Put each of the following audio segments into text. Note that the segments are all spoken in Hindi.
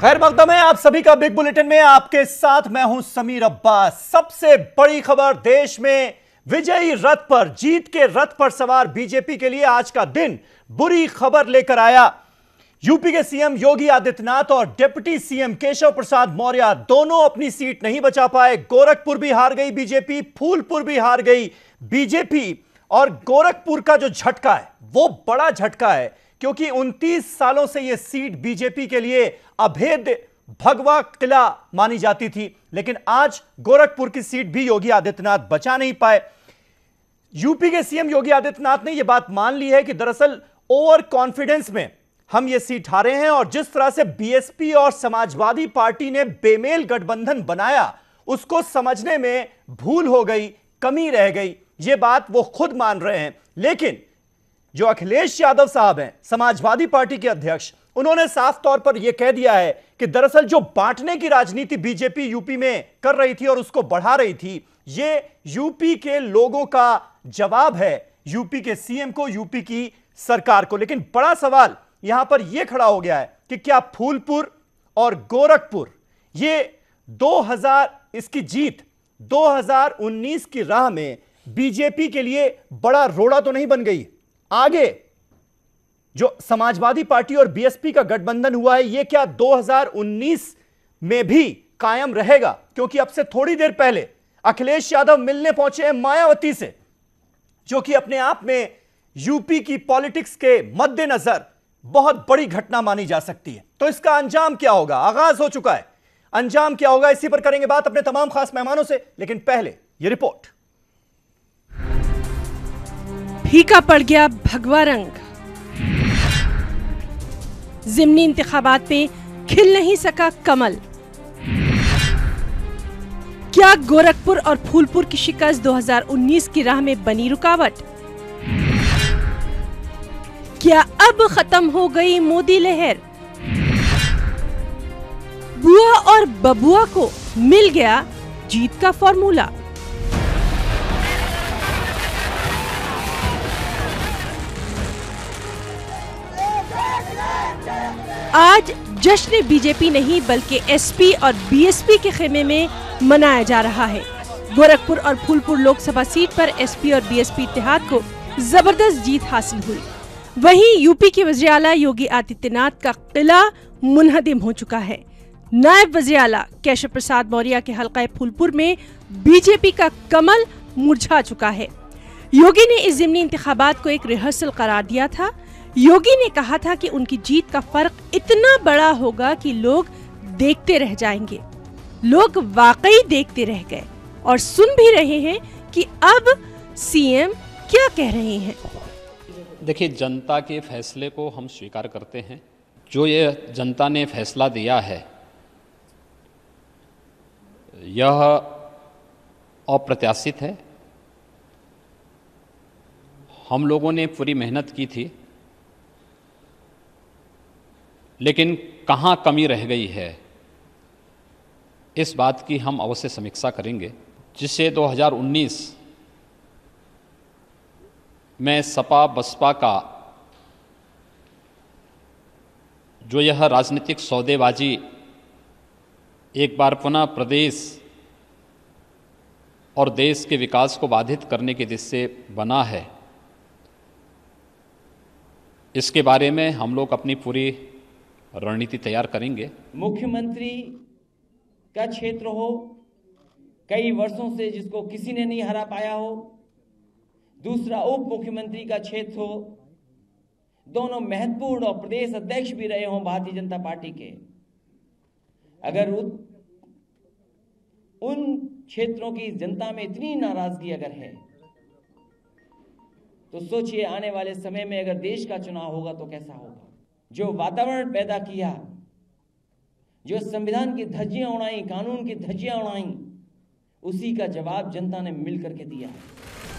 खैर मकदम है आप सभी का बिग बुलेटिन में। आपके साथ मैं हूं समीर अब्बास। सबसे बड़ी खबर, देश में विजयी रथ पर, जीत के रथ पर सवार बीजेपी के लिए आज का दिन बुरी खबर लेकर आया। यूपी के सीएम योगी आदित्यनाथ और डिप्टी सीएम केशव प्रसाद मौर्य दोनों अपनी सीट नहीं बचा पाए। गोरखपुर भी हार गई बीजेपी, फूलपुर भी हार गई बीजेपी। और गोरखपुर का जो झटका है वो बड़ा झटका है, क्योंकि 29 सालों से यह सीट बीजेपी के लिए अभेद्य भगवा किला मानी जाती थी, लेकिन आज गोरखपुर की सीट भी योगी आदित्यनाथ बचा नहीं पाए। यूपी के सीएम योगी आदित्यनाथ ने यह बात मान ली है कि दरअसल ओवर कॉन्फिडेंस में हम यह सीट हारे हैं, और जिस तरह से बीएसपी और समाजवादी पार्टी ने बेमेल गठबंधन बनाया उसको समझने में भूल हो गई, कमी रह गई। यह बात वो खुद मान रहे हैं। लेकिन जो अखिलेश यादव साहब हैं, समाजवादी पार्टी के अध्यक्ष, उन्होंने साफ तौर पर यह कह दिया है कि दरअसल जो बांटने की राजनीति बीजेपी यूपी में कर रही थी और उसको बढ़ा रही थी, यह यूपी के लोगों का जवाब है यूपी के सीएम को, यूपी की सरकार को। लेकिन बड़ा सवाल यहां पर यह खड़ा हो गया है कि क्या फूलपुर और गोरखपुर, ये 2000 इसकी जीत 2019 की राह में बीजेपी के लिए बड़ा रोड़ा तो नहीं बन गई? आगे जो समाजवादी पार्टी और बीएसपी का गठबंधन हुआ है, यह क्या 2019 में भी कायम रहेगा? क्योंकि अब से थोड़ी देर पहले अखिलेश यादव मिलने पहुंचे हैं मायावती से, जो कि अपने आप में यूपी की पॉलिटिक्स के मद्देनजर बहुत बड़ी घटना मानी जा सकती है। तो इसका अंजाम क्या होगा? आगाज हो चुका है, अंजाम क्या होगा, इसी पर करेंगे बात अपने तमाम खास मेहमानों से। लेकिन पहले यह रिपोर्ट। फीका पड़ गया भगवा रंग, ज़िमनी इंतखाबात पे खिल नहीं सका कमल। क्या गोरखपुर और फूलपुर की शिकस्त 2019 की राह में बनी रुकावट? क्या अब खत्म हो गई मोदी लहर? बुआ और बबुआ को मिल गया जीत का फॉर्मूला? आज जश्न बीजेपी नहीं बल्कि एसपी और बीएसपी के खेमे में मनाया जा रहा है। गोरखपुर और फूलपुर लोकसभा सीट पर एसपी और बीएसपी इत्तेहाद को जबरदस्त जीत हासिल हुई। वहीं यूपी के वज़ीर आला योगी आदित्यनाथ का किला मुनहदिम हो चुका है। नायब वज़ीर आला केशव प्रसाद मौर्य के हलका फूलपुर में बीजेपी का कमल मुरझा चुका है। योगी ने इस ज़िमनी इंतखाबात को एक रिहर्सल करार दिया था। योगी ने कहा था कि उनकी जीत का फर्क इतना बड़ा होगा कि लोग देखते रह जाएंगे। लोग वाकई देखते रह गए और सुन भी रहे हैं कि अब सीएम क्या कह रहे हैं। देखिए, जनता के फैसले को हम स्वीकार करते हैं। जो ये जनता ने फैसला दिया है यह अप्रत्याशित है। हम लोगों ने पूरी मेहनत की थी, लेकिन कहाँ कमी रह गई है, इस बात की हम अवश्य समीक्षा करेंगे, जिससे 2019 में सपा बसपा का जो यह राजनीतिक सौदेबाजी एक बार पुनः प्रदेश और देश के विकास को बाधित करने की दिशा से बना है, इसके बारे में हम लोग अपनी पूरी रणनीति तैयार करेंगे। मुख्यमंत्री का क्षेत्र हो, कई वर्षों से जिसको किसी ने नहीं हरा पाया हो, दूसरा उप मुख्यमंत्री का क्षेत्र हो, दोनों महत्वपूर्ण और प्रदेश अध्यक्ष भी रहे हों भारतीय जनता पार्टी के। अगर उन क्षेत्रों की जनता में इतनी नाराजगी अगर है, तो सोचिए आने वाले समय में अगर देश का चुनाव होगा तो कैसा होगा। जो वातावरण पैदा किया, जो संविधान की धज्जियां उड़ाई, कानून की धज्जियां उड़ाई, उसी का जवाब जनता ने मिलकर के दिया है।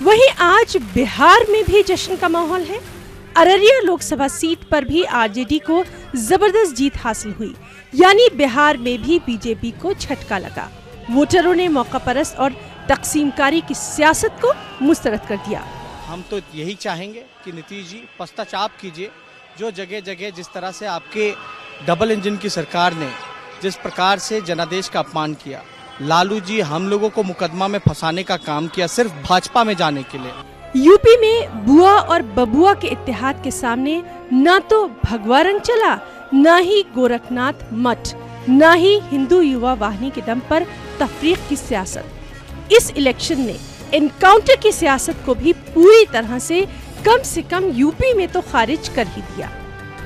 वहीं आज बिहार में भी जश्न का माहौल है। अररिया लोकसभा सीट पर भी आरजेडी को जबरदस्त जीत हासिल हुई, यानी बिहार में भी बीजेपी को झटका लगा। वोटरों ने मौका परस्त और तकसीमकारी की सियासत को मुस्तरद कर दिया। हम तो यही चाहेंगे कि नीतीश जी पश्चाताप कीजिए। जो जगह जगह जिस तरह से आपके डबल इंजन की सरकार ने जिस प्रकार से जनादेश का अपमान किया, लालू जी हम लोगों को मुकदमा में फंसाने का काम किया सिर्फ भाजपा में जाने के लिए। यूपी में बुआ और बबुआ के इत्तेहाद के सामने न तो भगवा रंग चला, न ही गोरखनाथ मठ, न ही हिंदू युवा वाहिनी के दम पर तफरीक की सियासत। इस इलेक्शन ने एनकाउंटर की सियासत को भी पूरी तरह से कम यूपी में तो खारिज कर ही दिया।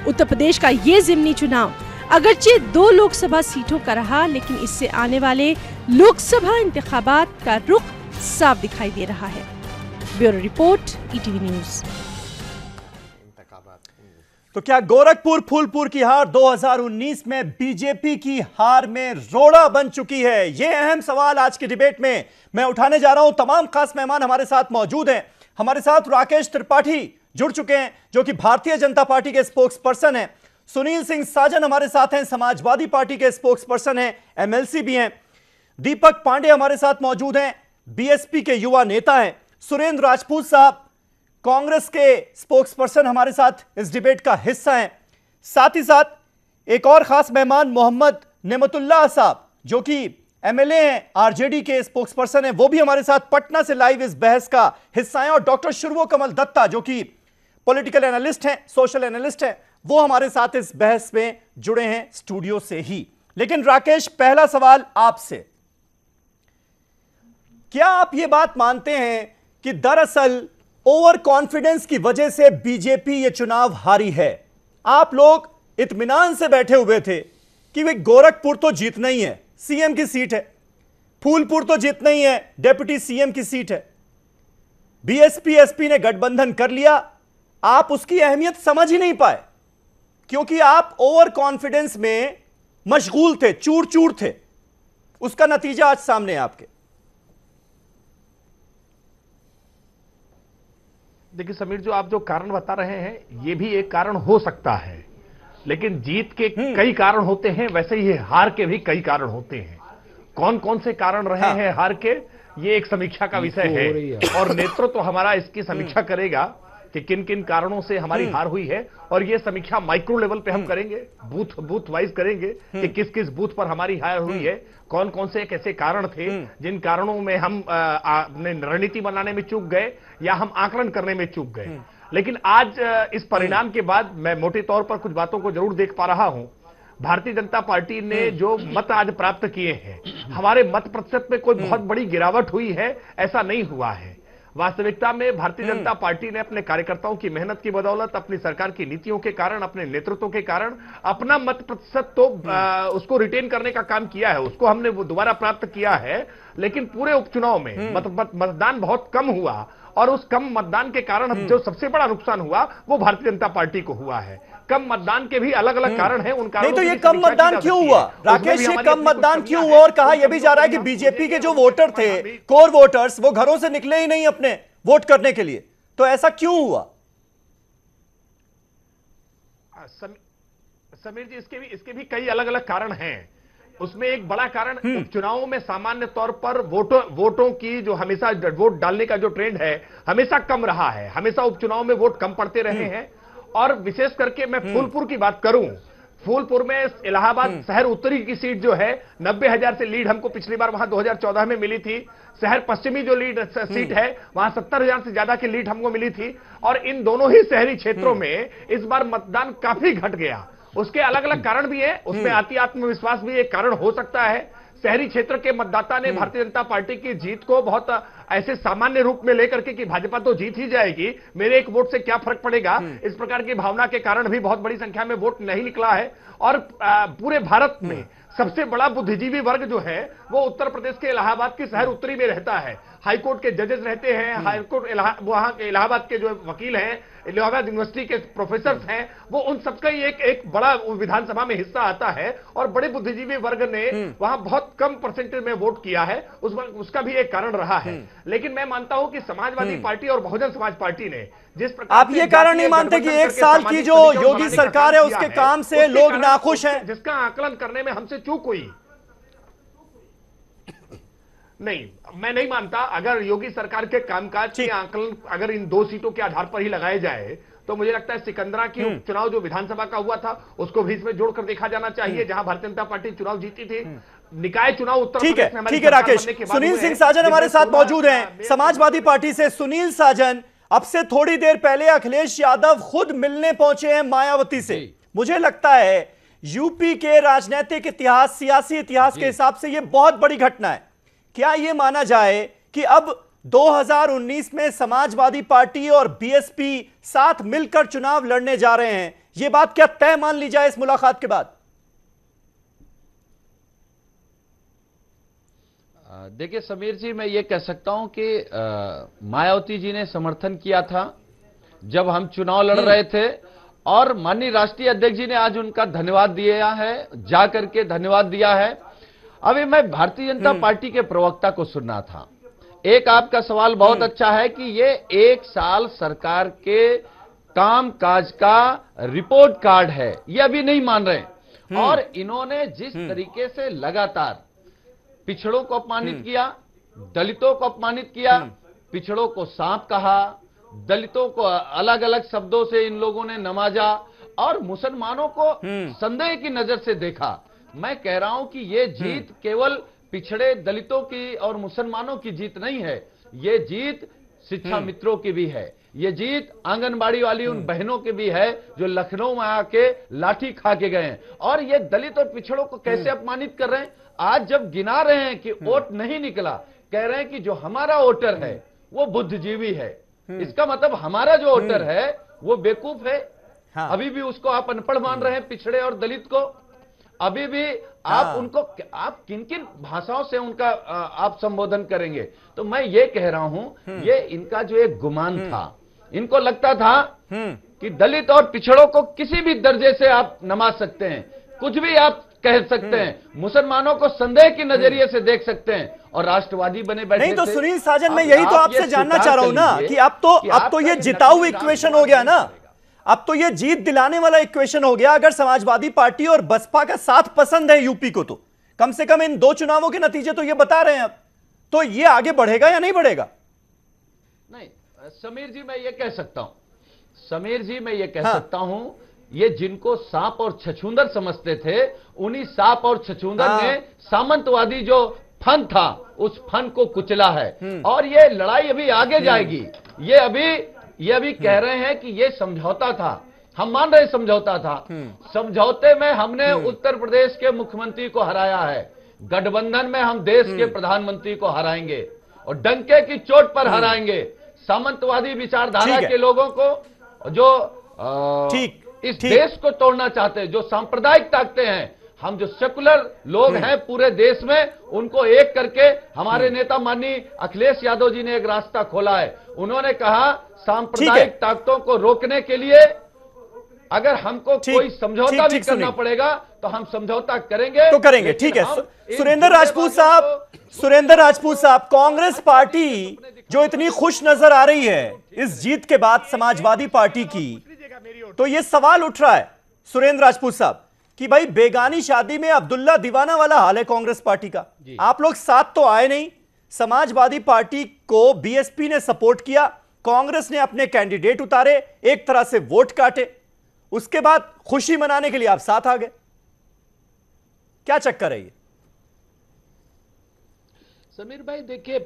उत्तर प्रदेश का ये ज़िमनी चुनाव अगरचे 2 लोकसभा सीटों का रहा, लेकिन इससे आने वाले लोकसभा इंतखाबात का रुख साफ दिखाई दे रहा है। Bureau report, ETV news. तो क्या गोरखपुर फूलपुर की हार 2019 में बीजेपी की हार में रोड़ा बन चुकी है? यह अहम सवाल आज की डिबेट में मैं उठाने जा रहा हूं। तमाम खास मेहमान हमारे साथ मौजूद हैं। हमारे साथ राकेश त्रिपाठी जुड़ चुके हैं, जो कि भारतीय जनता पार्टी के स्पोक्स पर्सन हैं। सुनील सिंह साजन हमारे साथ हैं, समाजवादी पार्टी के स्पोक्स पर्सन हैं, एमएलसी भी हैं। दीपक पांडे हमारे साथ मौजूद हैं, बीएसपी के युवा नेता हैं। सुरेंद्र राजपूत साहब कांग्रेस के स्पोक्स पर्सन हमारे साथ इस डिबेट का हिस्सा हैं। साथ ही साथ एक और खास मेहमान मोहम्मद नेमतुल्लाह साहब, जो कि एमएलए हैं, आरजेडी के स्पोक्स पर्सन हैं, वो भी हमारे साथ पटना से लाइव इस बहस का हिस्सा हैं। और डॉक्टर शुर्वो कमल दत्ता, जो कि पॉलिटिकल एनालिस्ट हैं, सोशल एनालिस्ट हैं, वो हमारे साथ इस बहस में जुड़े हैं स्टूडियो से ही। लेकिन राकेश, पहला सवाल आपसे, क्या आप ये बात मानते हैं कि दरअसल ओवर कॉन्फिडेंस की वजह से बीजेपी ये चुनाव हारी है? आप लोग इत्मीनान से बैठे हुए थे कि वे गोरखपुर तो जीतना ही है, सीएम की सीट है, फूलपुर तो जीतना ही है, डेप्यूटी सीएम की सीट है, बीएसपी एसपी ने गठबंधन कर लिया, आप उसकी अहमियत समझ ही नहीं पाए क्योंकि आप ओवर कॉन्फिडेंस में मशगूल थे, चूर चूर थे। उसका नतीजा आज सामने है आपके। देखिए समीर, जो आप जो कारण बता रहे हैं ये भी एक कारण हो सकता है, लेकिन जीत के कई कारण होते हैं, वैसे ही हार के भी कई कारण होते हैं। कौन कौन से कारण रहे हैं हार के, ये एक समीक्षा का विषय है और नेतृत्व तो हमारा इसकी समीक्षा करेगा कि किन किन कारणों से हमारी हार हुई है। और ये समीक्षा माइक्रो लेवल पे हम करेंगे, बूथ वाइज करेंगे कि किस किस बूथ पर हमारी हार हुई है, कौन कौन से कैसे कारण थे जिन कारणों में हम रणनीति बनाने में चूक गए या हम आकलन करने में चूक गए। लेकिन आज इस परिणाम के बाद मैं मोटे तौर पर कुछ बातों को जरूर देख पा रहा हूं। भारतीय जनता पार्टी ने जो मत आज प्राप्त किए हैं, हमारे मत प्रतिशत में कोई बहुत बड़ी गिरावट हुई है ऐसा नहीं हुआ है। वास्तविकता में भारतीय जनता पार्टी ने अपने कार्यकर्ताओं की मेहनत की बदौलत, अपनी सरकार की नीतियों के कारण, अपने नेतृत्व के कारण अपना मत प्रतिशत तो उसको रिटेन करने का काम किया है, उसको हमने वो दोबारा प्राप्त किया है। लेकिन पूरे उपचुनाव में मतदान बहुत कम हुआ और उस कम मतदान के कारण जो सबसे बड़ा नुकसान हुआ वो भारतीय जनता पार्टी को हुआ है। कम मतदान के भी अलग अलग कारण हैं, उन कारणों नहीं तो ये कम मतदान क्यों हुआ राकेश? ये कम मतदान क्यों हुआ? और कहा यह भी जा रहा है कि बीजेपी के जो वोटर थे, कोर वोटर्स, वो घरों से निकले ही नहीं अपने वोट करने के लिए, तो ऐसा क्यों हुआ? समीर जी, इसके भी कई अलग अलग कारण हैं। उसमें एक बड़ा कारण उपचुनावों में सामान्य तौर पर वोटों की जो हमेशा वोट डालने का जो ट्रेंड है हमेशा कम रहा है, हमेशा उपचुनाव में वोट कम पड़ते रहे हैं। और विशेष करके मैं फूलपुर की बात करूं, फूलपुर में इलाहाबाद शहर उत्तरी की सीट जो है 90,000 से लीड हमको पिछली बार वहां 2014 में मिली थी। शहर पश्चिमी जो लीड सीट है वहां 70,000 से ज्यादा की लीड हमको मिली थी। और इन दोनों ही शहरी क्षेत्रों में इस बार मतदान काफी घट गया। उसके अलग अलग कारण भी है, उसमें अति आत्मविश्वास भी एक कारण हो सकता है। शहरी क्षेत्र के मतदाता ने भारतीय जनता पार्टी की जीत को बहुत ऐसे सामान्य रूप में लेकर के कि भाजपा तो जीत ही जाएगी, मेरे एक वोट से क्या फर्क पड़ेगा, इस प्रकार की भावना के कारण भी बहुत बड़ी संख्या में वोट नहीं निकला है। और पूरे भारत में सबसे बड़ा बुद्धिजीवी वर्ग जो है वो उत्तर प्रदेश के इलाहाबाद की शहर उत्तरी में रहता है। हाईकोर्ट के जजेस रहते हैं, हाईकोर्ट वहां के इलाहाबाद के जो वकील हैं, इलाहाबाद यूनिवर्सिटी के प्रोफेसर हैं, वो उन सबका ही एक बड़ा विधानसभा में हिस्सा आता है। और बड़े बुद्धिजीवी वर्ग ने वहां बहुत कम परसेंटेज में वोट किया है, उसका भी एक कारण रहा है। लेकिन मैं मानता हूं कि समाजवादी पार्टी और बहुजन समाज पार्टी ने जिस प्रकार, आप ये कारण नहीं मानते कि 1 साल की जो योगी सरकार है उसके काम से लोग नाखुश हैं, जिसका आकलन करने में हमसे चूक हुई? नहीं, मैं नहीं मानता। अगर योगी सरकार के कामकाज के आकलन अगर इन 2 सीटों के आधार पर ही लगाए जाए तो मुझे लगता है सिकंदरा की उपचुनाव जो विधानसभा का हुआ था उसको भी इसमें जोड़कर देखा जाना चाहिए, जहां भारतीय जनता पार्टी चुनाव जीती थी। निकाय चुनाव उत्तर प्रदेश में ठीक है राकेश। सुनील सिंह साजन हमारे साथ मौजूद हैं समाजवादी पार्टी से। सुनील साजन, अब से थोड़ी देर पहले अखिलेश यादव खुद मिलने पहुंचे हैं मायावती से। मुझे लगता है यूपी के राजनीतिक इतिहास, सियासी इतिहास के हिसाब से यह बहुत बड़ी घटना है। क्या यह माना जाए कि अब 2019 में समाजवादी पार्टी और बीएसपी साथ मिलकर चुनाव लड़ने जा रहे हैं? यह बात क्या तय मान ली जाए इस मुलाकात के बाद? देखिए समीर जी, मैं ये कह सकता हूं कि मायावती जी ने समर्थन किया था जब हम चुनाव लड़ रहे थे, और माननीय राष्ट्रीय अध्यक्ष जी ने आज उनका धन्यवाद दिया है, जा करके धन्यवाद दिया है। अभी मैं भारतीय जनता पार्टी के प्रवक्ता को सुनना था। एक आपका सवाल बहुत अच्छा है कि ये 1 साल सरकार के काम काज का रिपोर्ट कार्ड है, ये अभी नहीं मान रहे। और इन्होंने जिस तरीके से लगातार पिछड़ों को अपमानित किया, दलितों को अपमानित किया, पिछड़ों को सांप कहा, दलितों को अलग अलग शब्दों से इन लोगों ने नवाजा, और मुसलमानों को संदेह की नजर से देखा। मैं कह रहा हूं कि ये जीत केवल पिछड़े दलितों की और मुसलमानों की जीत नहीं है, ये जीत शिक्षा मित्रों की भी है, ये जीत आंगनबाड़ी वाली उन बहनों की भी है जो लखनऊ में आके लाठी खा के गए हैं। और ये दलित और पिछड़ों को कैसे अपमानित कर रहे हैं? आज जब गिना रहे हैं कि वोट नहीं निकला, कह रहे हैं कि जो हमारा वोटर है वो बुद्धिजीवी है। इसका मतलब हमारा जो वोटर है वो बेवकूफ है। हाँ। अभी भी उसको आप अनपढ़ मान रहे हैं, पिछड़े और दलित को। अभी भी आप उनको, आप किन किन भाषाओं से उनका आप संबोधन करेंगे? तो मैं ये कह रहा हूं, ये इनका जो एक गुमान था, इनको लगता था कि दलित और पिछड़ों को किसी भी दर्जे से आप नवाज सकते हैं, कुछ भी आप कह सकते हैं, मुसलमानों को संदेह के नजरिए से देख सकते हैं, और राष्ट्रवादी बने बैठे। नहीं तो सुनील साजन, मैं यही तो आपसे जानना चाह रहा हूं ना कि अब तो ये जिताऊ इक्वेशन हो गया ना, अब तो ये जीत दिलाने वाला इक्वेशन हो गया। अगर समाजवादी पार्टी और बसपा का साथ पसंद है यूपी को, तो कम से कम इन 2 चुनावों के नतीजे तो ये बता रहे हैं। अब तो ये आगे बढ़ेगा या नहीं बढ़ेगा? नहीं समीर जी, मैं ये कह सकता हूं, समीर जी मैं ये कह सकता हूं, ये जिनको सांप और छछूंदर समझते थे, उन्हीं सांप और छछूंदर ने सामंतवादी जो फन था उस फन को कुचला है। और ये लड़ाई अभी आगे जाएगी। ये अभी कह रहे हैं कि ये समझौता था, हम मान रहे समझौता था। समझौते में हमने उत्तर प्रदेश के मुख्यमंत्री को हराया है, गठबंधन में हम देश के प्रधानमंत्री को हराएंगे और डंके की चोट पर हराएंगे। सामंतवादी विचारधारा के लोगों को, जो इस देश को तोड़ना चाहते हैं, जो सांप्रदायिक ताकतें हैं, हम जो सेकुलर लोग हैं पूरे देश में, उनको एक करके हमारे नेता माननीय अखिलेश यादव जी ने एक रास्ता खोला है। उन्होंने कहा सांप्रदायिक ताकतों को रोकने के लिए अगर हमको कोई समझौता भी करना पड़ेगा तो हम समझौता करेंगे, तो करेंगे। ठीक है सुरेंद्र राजपूत साहब, कांग्रेस पार्टी जो इतनी खुश नजर आ रही है इस जीत के बाद समाजवादी पार्टी की, तो यह सवाल उठ रहा है सुरेंद्र राजपूत साहब कि भाई बेगानी शादी में अब्दुल्ला दीवाना वाला हाल है कांग्रेस पार्टी का। आप लोग साथ तो आए नहीं, समाजवादी पार्टी को बीएसपी ने सपोर्ट किया, कांग्रेस ने अपने कैंडिडेट उतारे, एक तरह से वोट काटे, उसके बाद खुशी मनाने के लिए आप साथ आ गए। क्या चक्कर है ये? समीर भाई देखिए,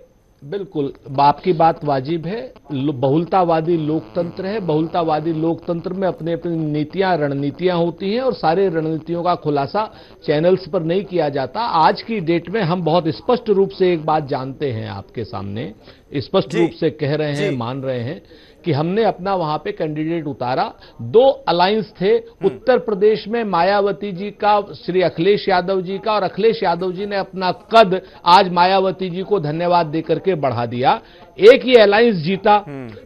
बिल्कुल आपकी बात वाजिब है। बहुलतावादी लोकतंत्र है, बहुलतावादी लोकतंत्र में अपने अपनी नीतियां रणनीतियां होती हैं और सारे रणनीतियों का खुलासा चैनल्स पर नहीं किया जाता। आज की डेट में हम बहुत स्पष्ट रूप से एक बात जानते हैं, आपके सामने स्पष्ट रूप से कह रहे हैं, मान रहे हैं कि हमने अपना वहां पे कैंडिडेट उतारा। 2 अलायंस थे, उत्तर प्रदेश में मायावती जी का, श्री अखिलेश यादव जी का, और अखिलेश यादव जी ने अपना कद आज मायावती जी को धन्यवाद देकर के बढ़ा दिया। एक ही अलायंस जीता,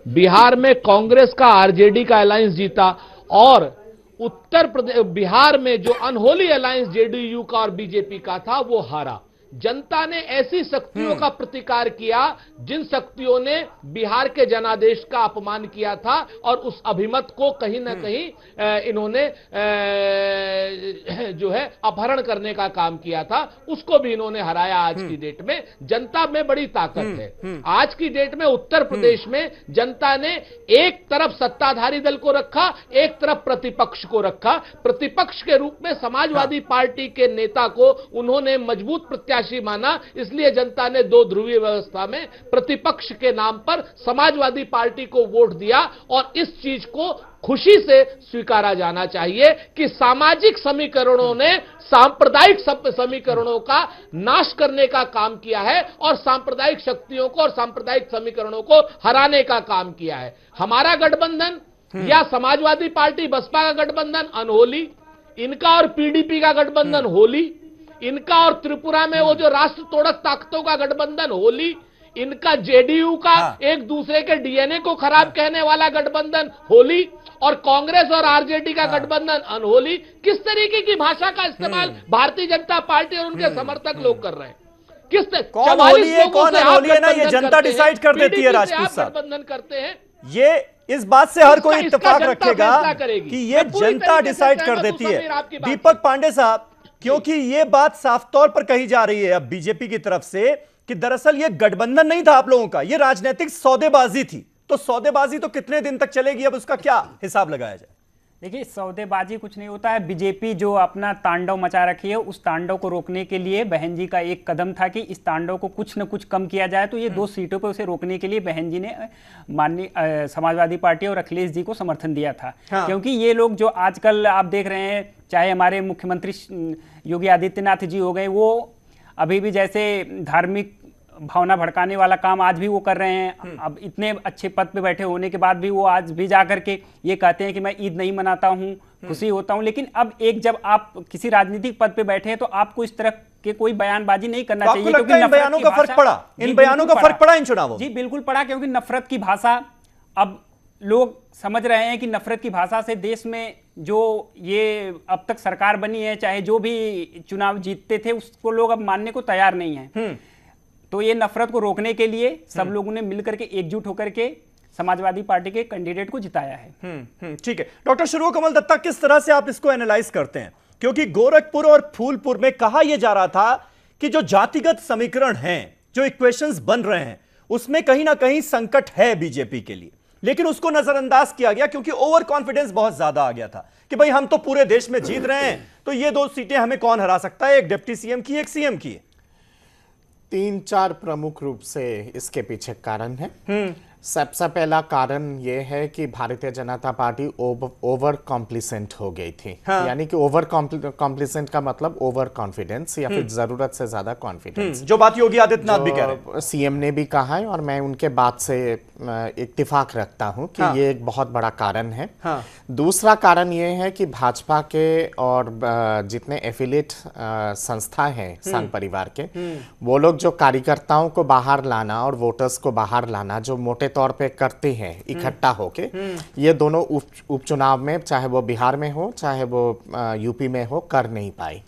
बिहार में कांग्रेस का आरजेडी का अलायंस जीता, और उत्तर प्रदेश बिहार में जो अनहोली अलायंस जेडीयू का और बीजेपी का था वो हारा। जनता ने ऐसी शक्तियों का प्रतिकार किया जिन शक्तियों ने बिहार के जनादेश का अपमान किया था और उस अभिमत को कहीं ना कहीं इन्होंने जो है अपहरण करने का काम किया था, उसको भी इन्होंने हराया। आज की डेट में जनता में बड़ी ताकत है। आज की डेट में उत्तर प्रदेश में जनता ने एक तरफ सत्ताधारी दल को रखा, एक तरफ प्रतिपक्ष को रखा। प्रतिपक्ष के रूप में समाजवादी पार्टी के नेता को उन्होंने मजबूत प्रत्याशी माना, इसलिए जनता ने दो ध्रुवीय व्यवस्था में प्रतिपक्ष के नाम पर समाजवादी पार्टी को वोट दिया। और इस चीज को खुशी से स्वीकारा जाना चाहिए कि सामाजिक समीकरणों ने सांप्रदायिक समीकरणों का नाश करने का काम किया है और सांप्रदायिक शक्तियों को और सांप्रदायिक समीकरणों को हराने का काम किया है। हमारा गठबंधन या समाजवादी पार्टी बसपा का गठबंधन अनहोली, इनका और पीडीपी का गठबंधन होली, इनका और त्रिपुरा में वो जो राष्ट्र तोड़क ताकतों का गठबंधन होली, इनका जेडीयू का एक दूसरे के डीएनए को खराब कहने वाला गठबंधन होली, और कांग्रेस और आरजेडी का गठबंधन अनहोली। किस तरीके की भाषा का इस्तेमाल भारतीय जनता पार्टी और उनके समर्थक लोग कर रहे हैं? किस कौन होली है कौन अनहोली है ना, ये जनता डिसाइड कर देती है। राजपूत साहब गठबंधन करते हैं, ये इस बात से हर कोई इत्तेफाक रखेगा कि ये जनता डिसाइड कर देती है। दीपक पांडे साहब, क्योंकि ये बात साफ तौर पर कही जा रही है अब बीजेपी की तरफ से कि दरअसल ये गठबंधन नहीं था आप लोगों का, ये राजनीतिक सौदेबाजी थी। तो सौदेबाजी तो कितने दिन तक चलेगी, अब उसका क्या हिसाब लगाया जाए? देखिए, सौदेबाजी कुछ नहीं होता है। बीजेपी जो अपना तांडव मचा रखी है, उस तांडव को रोकने के लिए बहन जी का एक कदम था कि इस तांडव को कुछ न कुछ कम किया जाए। तो ये 2 सीटों पर उसे रोकने के लिए बहन जी ने माननीय समाजवादी पार्टी और अखिलेश जी को समर्थन दिया था। हाँ। क्योंकि ये लोग जो आजकल आप देख रहे हैं, चाहे हमारे मुख्यमंत्री योगी आदित्यनाथ जी हो गए, वो अभी भी जैसे धार्मिक भावना भड़काने वाला काम आज भी वो कर रहे हैं। अब इतने अच्छे पद पे बैठे होने के बाद भी वो आज भी जाकर के ये कहते हैं कि मैं ईद नहीं मनाता हूँ, खुशी होता हूँ। लेकिन अब एक जब आप किसी राजनीतिक पद पे बैठे हैं तो आपको इस तरह के कोई बयानबाजी नहीं करना चाहिए, क्योंकि इन बयानों का फर्क पड़ा, इन बयानों का फर्क पड़ा इन चुनावों। जी बिल्कुल पड़ा, क्योंकि नफरत की भाषा अब लोग समझ रहे हैं कि नफरत की भाषा से देश में जो ये अब तक सरकार बनी है, चाहे जो भी चुनाव जीतते थे, उसको लोग अब मानने को तैयार नहीं है। तो ये नफरत को रोकने के लिए सब लोगों ने मिलकर के एकजुट होकर के समाजवादी पार्टी के कैंडिडेट को जिताया है। ठीक है डॉक्टर शुरू कमल दत्ता, किस तरह से आप इसको एनालाइज करते हैं? क्योंकि गोरखपुर और फूलपुर में कहा यह जा रहा था कि जो जातिगत समीकरण हैं, जो इक्वेशंस बन रहे हैं, उसमें कहीं ना कहीं संकट है बीजेपी के लिए, लेकिन उसको नजरअंदाज किया गया क्योंकि ओवर कॉन्फिडेंस बहुत ज्यादा आ गया था कि भाई हम तो पूरे देश में जीत रहे हैं, तो ये 2 सीटें हमें कौन हरा सकता है, एक डिप्टी सीएम की, एक सीएम की। 3-4 प्रमुख रूप से इसके पीछे कारण है। सबसे पहला कारण यह है कि भारतीय जनता पार्टी ओवर कॉम्प्लिसेंट हो गई थी। हाँ। यानी कि ओवर कॉम्प्लिसेंट का मतलब ओवर कॉन्फिडेंस या फिर जरूरत से ज्यादा कॉन्फिडेंस, जो बात योगी आदित्यनाथ भी कह रहे हैं, सीएम ने भी कहा है और मैं उनके बात से इत्तेफाक रखता हूं कि हाँ। ये एक बहुत बड़ा कारण है। हाँ। दूसरा कारण यह है कि भाजपा के और जितने एफिलिएट संस्था है संघ परिवार के, वो लोग जो कार्यकर्ताओं को बाहर लाना और वोटर्स को बाहर लाना जो मोटे तौर पे करते हैं इकट्ठा होके, ये दोनों उपचुनाव में, चाहे वो बिहार में हो चाहे वो यूपी में हो, कर नहीं पाई।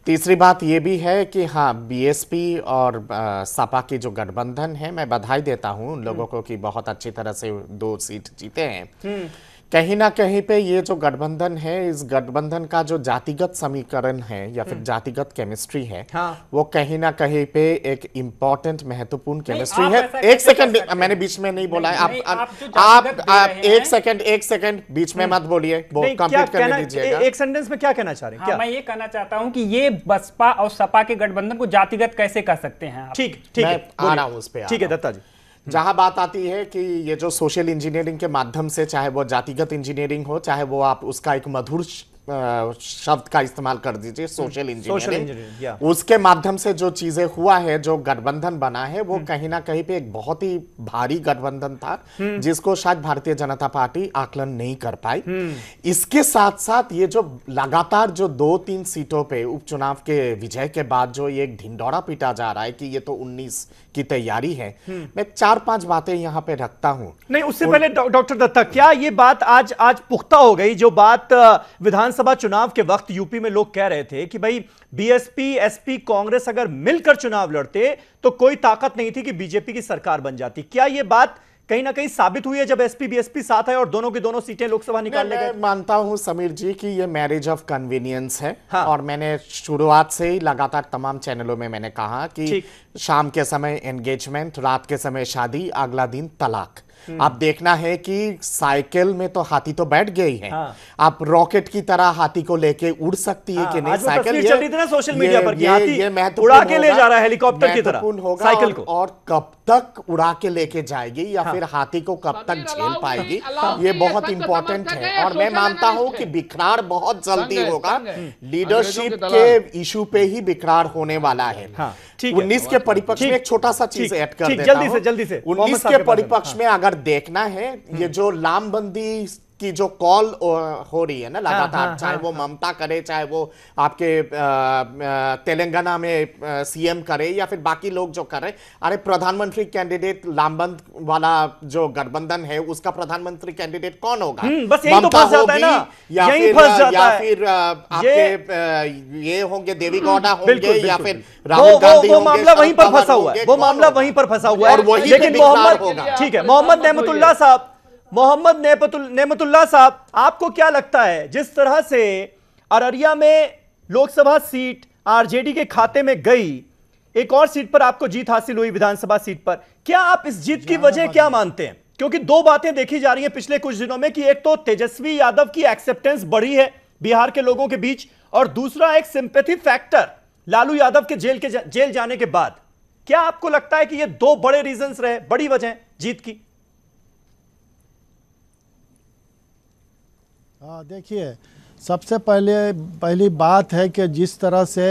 तीसरी बात ये भी है कि हाँ, बीएसपी और सपा की जो गठबंधन है, मैं बधाई देता हूं उन लोगों को कि बहुत अच्छी तरह से 2 सीट जीते हैं। कहीं ना कहीं पे ये जो गठबंधन है, इस गठबंधन का जो जातिगत समीकरण है या फिर जातिगत केमिस्ट्री है, हाँ। वो कहीं ना कहीं पे एक इम्पोर्टेंट महत्वपूर्ण केमिस्ट्री है। एक सेकंड, मैंने बीच में नहीं बोला है, आप एक सेकंड बीच में मत बोलिए, वो कंप्लीट करने दीजिएगा। एक सेंटेंस में क्या कहना चाह रहे हैं? मैं ये कहना चाहता हूँ कि ये बसपा और सपा के गठबंधन को जातिगत कैसे कर सकते हैं? ठीक है, आ रहा हूँ उस पर। ठीक है दत्ता जी। जहां बात आती है कि ये जो सोशल इंजीनियरिंग के माध्यम से, चाहे वो जातिगत इंजीनियरिंग हो, चाहे वो आप उसका एक मधुर शब्द का इस्तेमाल कर दीजिए, सोशल इंजीनियरिंग, उसके माध्यम से जो चीजें हुआ है, जो गठबंधन बना है, वो कहीं ना कहीं पे एक बहुत ही भारी गठबंधन था जिसको शायद भारतीय जनता पार्टी आकलन नहीं कर पाई। इसके साथ साथ ये जो लगातार जो 2-3 सीटों पे उपचुनाव के विजय के बाद जो ये एक ढिंडोरा पीटा जा रहा है कि ये तो 19 की तैयारी है। मैं 4-5 बातें यहाँ पे रखता हूँ। नहीं, उससे पहले डॉक्टर दत्ता, क्या ये बात आज पुख्ता हो गई, जो बात विधानसभा चुनाव के वक्त यूपी में लोग कह रहे थे कि भाई बीएसपी, एसपी, कांग्रेस अगर मिलकर चुनाव लड़ते तो कोई ताकत नहीं थी कि बीजेपी की सरकार बन जाती। क्या ये बात कहीं ना कहीं साबित हुई है जब एसपी बीएसपी साथ है और दोनों की दोनों सीटें लोकसभा निकालने गए? मैं मानता हूं समीर जी कि ये मैरिज ऑफ कन्वीनियंस है। हाँ। और मैंने शुरुआत से ही लगातार तमाम चैनलों में मैंने कहा कि शाम के समय एंगेजमेंट, रात के समय शादी, अगला दिन तलाक। आप देखना है कि साइकिल में तो हाथी तो बैठ गई है। हाँ। आप रॉकेट की तरह हाथी को लेके उड़ सकती है कि नहीं? साइकिल चल रही थी ना सोशल मीडिया पर कि हाथी उड़ा के ले जा रहा है हेलीकॉप्टर की तरह साइकिल को, और कब तक उड़ा के लेके जाएगी या फिर हाथी को कब तक झेल पाएगी, ये बहुत इंपॉर्टेंट है। और मैं मानता हूं कि बिखरार बहुत जल्दी होगा। लीडरशिप के इशू पे ही बिखरार होने वाला है। 19 के परिपक्ष में एक छोटा सा चीज ऐड कर देता हूं। जल्दी से 19 के परिपक्ष में अगर देखना है, ये जो लामबंदी की जो कॉल हो रही है ना लगातार, चाहे वो ममता करे, चाहे वो आपके तेलंगाना में सीएम करे या फिर बाकी लोग जो कर रहे, अरे प्रधानमंत्री कैंडिडेट लामबंद वाला जो गठबंधन है उसका प्रधानमंत्री कैंडिडेट कौन होगा? बस यही तो फंस जाता है ना, या फिर आपके ये होंगे देवी गौड़ा होंगे या फिर राहुल गांधी होंगे। वो मामला वहीं पर फंसा हुआ है, वो मामला वहीं पर फंसा हुआ है। लेकिन मोहम्मद, ठीक है, मोहम्मद नेमतुल्लाह साहब, मोहम्मद नेमतुल्लाह साहब, आपको क्या लगता है जिस तरह से अररिया में लोकसभा सीट आरजेडी के खाते में गई, एक और सीट पर आपको जीत हासिल हुई विधानसभा सीट पर, क्या आप इस जीत की वजह क्या मानते हैं? क्योंकि दो बातें देखी जा रही हैं पिछले कुछ दिनों में कि एक तो तेजस्वी यादव की एक्सेप्टेंस बढ़ी है बिहार के लोगों के बीच, और दूसरा एक सिंपैथी फैक्टर लालू यादव के जेल जाने के बाद। क्या आपको लगता है कि ये दो बड़े रीजंस रहे, बड़ी वजह जीत की? देखिए, सबसे पहली बात है कि जिस तरह से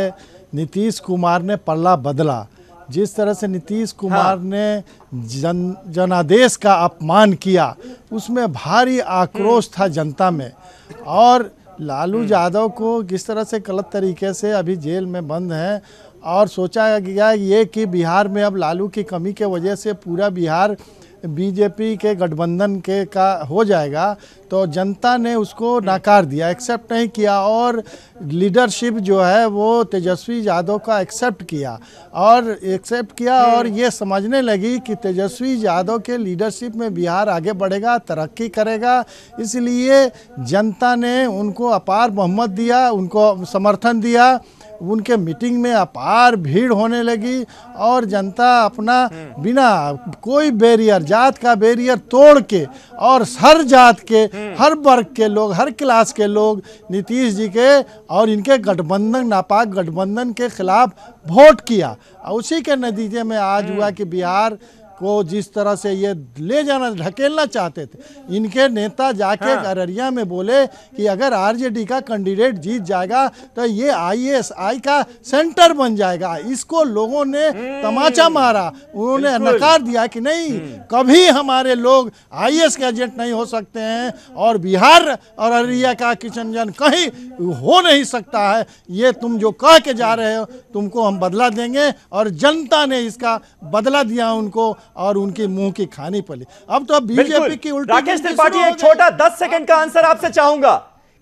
नीतीश कुमार ने पल्ला बदला, जिस तरह से नीतीश कुमार ने जनादेश का अपमान किया, उसमें भारी आक्रोश था जनता में। और लालू यादव को किस तरह से गलत तरीके से अभी जेल में बंद हैं, और सोचा गया ये कि बिहार में अब लालू की कमी के वजह से पूरा बिहार बीजेपी के गठबंधन के का हो जाएगा, तो जनता ने उसको नकार दिया, एक्सेप्ट नहीं किया। और लीडरशिप जो है वो तेजस्वी यादव का एक्सेप्ट किया और ये समझने लगी कि तेजस्वी यादव के लीडरशिप में बिहार आगे बढ़ेगा, तरक्की करेगा। इसलिए जनता ने उनको अपार बहुमत दिया, उनको समर्थन दिया। उनके मीटिंग में अपार भीड़ होने लगी और जनता अपना बिना कोई बैरियर, जात का बैरियर तोड़ के, और हर जात के, हर वर्ग के लोग, हर क्लास के लोग नीतीश जी के और इनके गठबंधन, नापाक गठबंधन के खिलाफ वोट किया। उसी के नतीजे में आज हुआ कि बिहार को जिस तरह से ये ले जाना, ढकेलना चाहते थे, इनके नेता जाके अररिया में बोले कि अगर आरजेडी का कैंडिडेट जीत जाएगा तो ये आईएसआई का सेंटर बन जाएगा। इसको लोगों ने तमाचा मारा, उन्होंने नकार दिया कि नहीं, कभी हमारे लोग आईएएस के एजेंट नहीं हो सकते हैं और बिहार और अररिया का किशनगंज कहीं हो नहीं सकता है। ये तुम जो कह के जा रहे हो, तुमको हम बदला देंगे। और जनता ने इसका बदला दिया उनको, और उनकी मुंह की खानी पड़ी। अब तो बीजेपी की उल्टी। राकेश त्रिपाठी, एक छोटा 10 सेकंड का आंसर आपसे चाहूंगा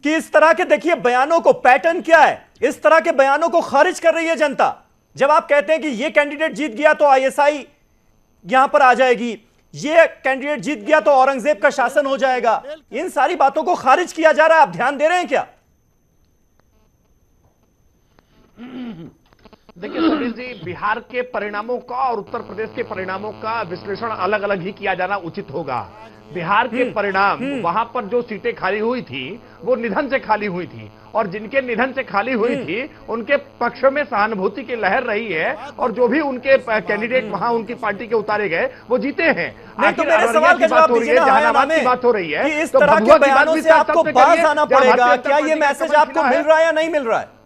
कि इस तरह के, देखिए बयानों को, पैटर्न क्या है, इस तरह के बयानों को खारिज कर रही है जनता। जब आप कहते हैं कि ये कैंडिडेट जीत गया तो आईएसआई यहां पर आ जाएगी, ये कैंडिडेट जीत गया तो औरंगजेब का शासन हो जाएगा, इन सारी बातों को खारिज किया जा रहा है। आप ध्यान दे रहे हैं क्या? देखिए समीर जी, बिहार के परिणामों का और उत्तर प्रदेश के परिणामों का विश्लेषण अलग अलग ही किया जाना उचित होगा। बिहार के परिणाम, वहां पर जो सीटें खाली हुई थी वो निधन से खाली हुई थी, और जिनके निधन से खाली हुई थी उनके पक्ष में सहानुभूति की लहर रही है, और जो भी उनके कैंडिडेट वहां उनकी पार्टी के उतारे गए वो जीते हैं। नहीं तो मेरे सवाल का जवाब दीजिए ना, जहानाबाद की बात हो रही है कि इस तरह के बयानों से आपको बाज आना पड़ेगा। क्या ये मैसेज आपको मिल रहा है या नहीं मिल रहा है?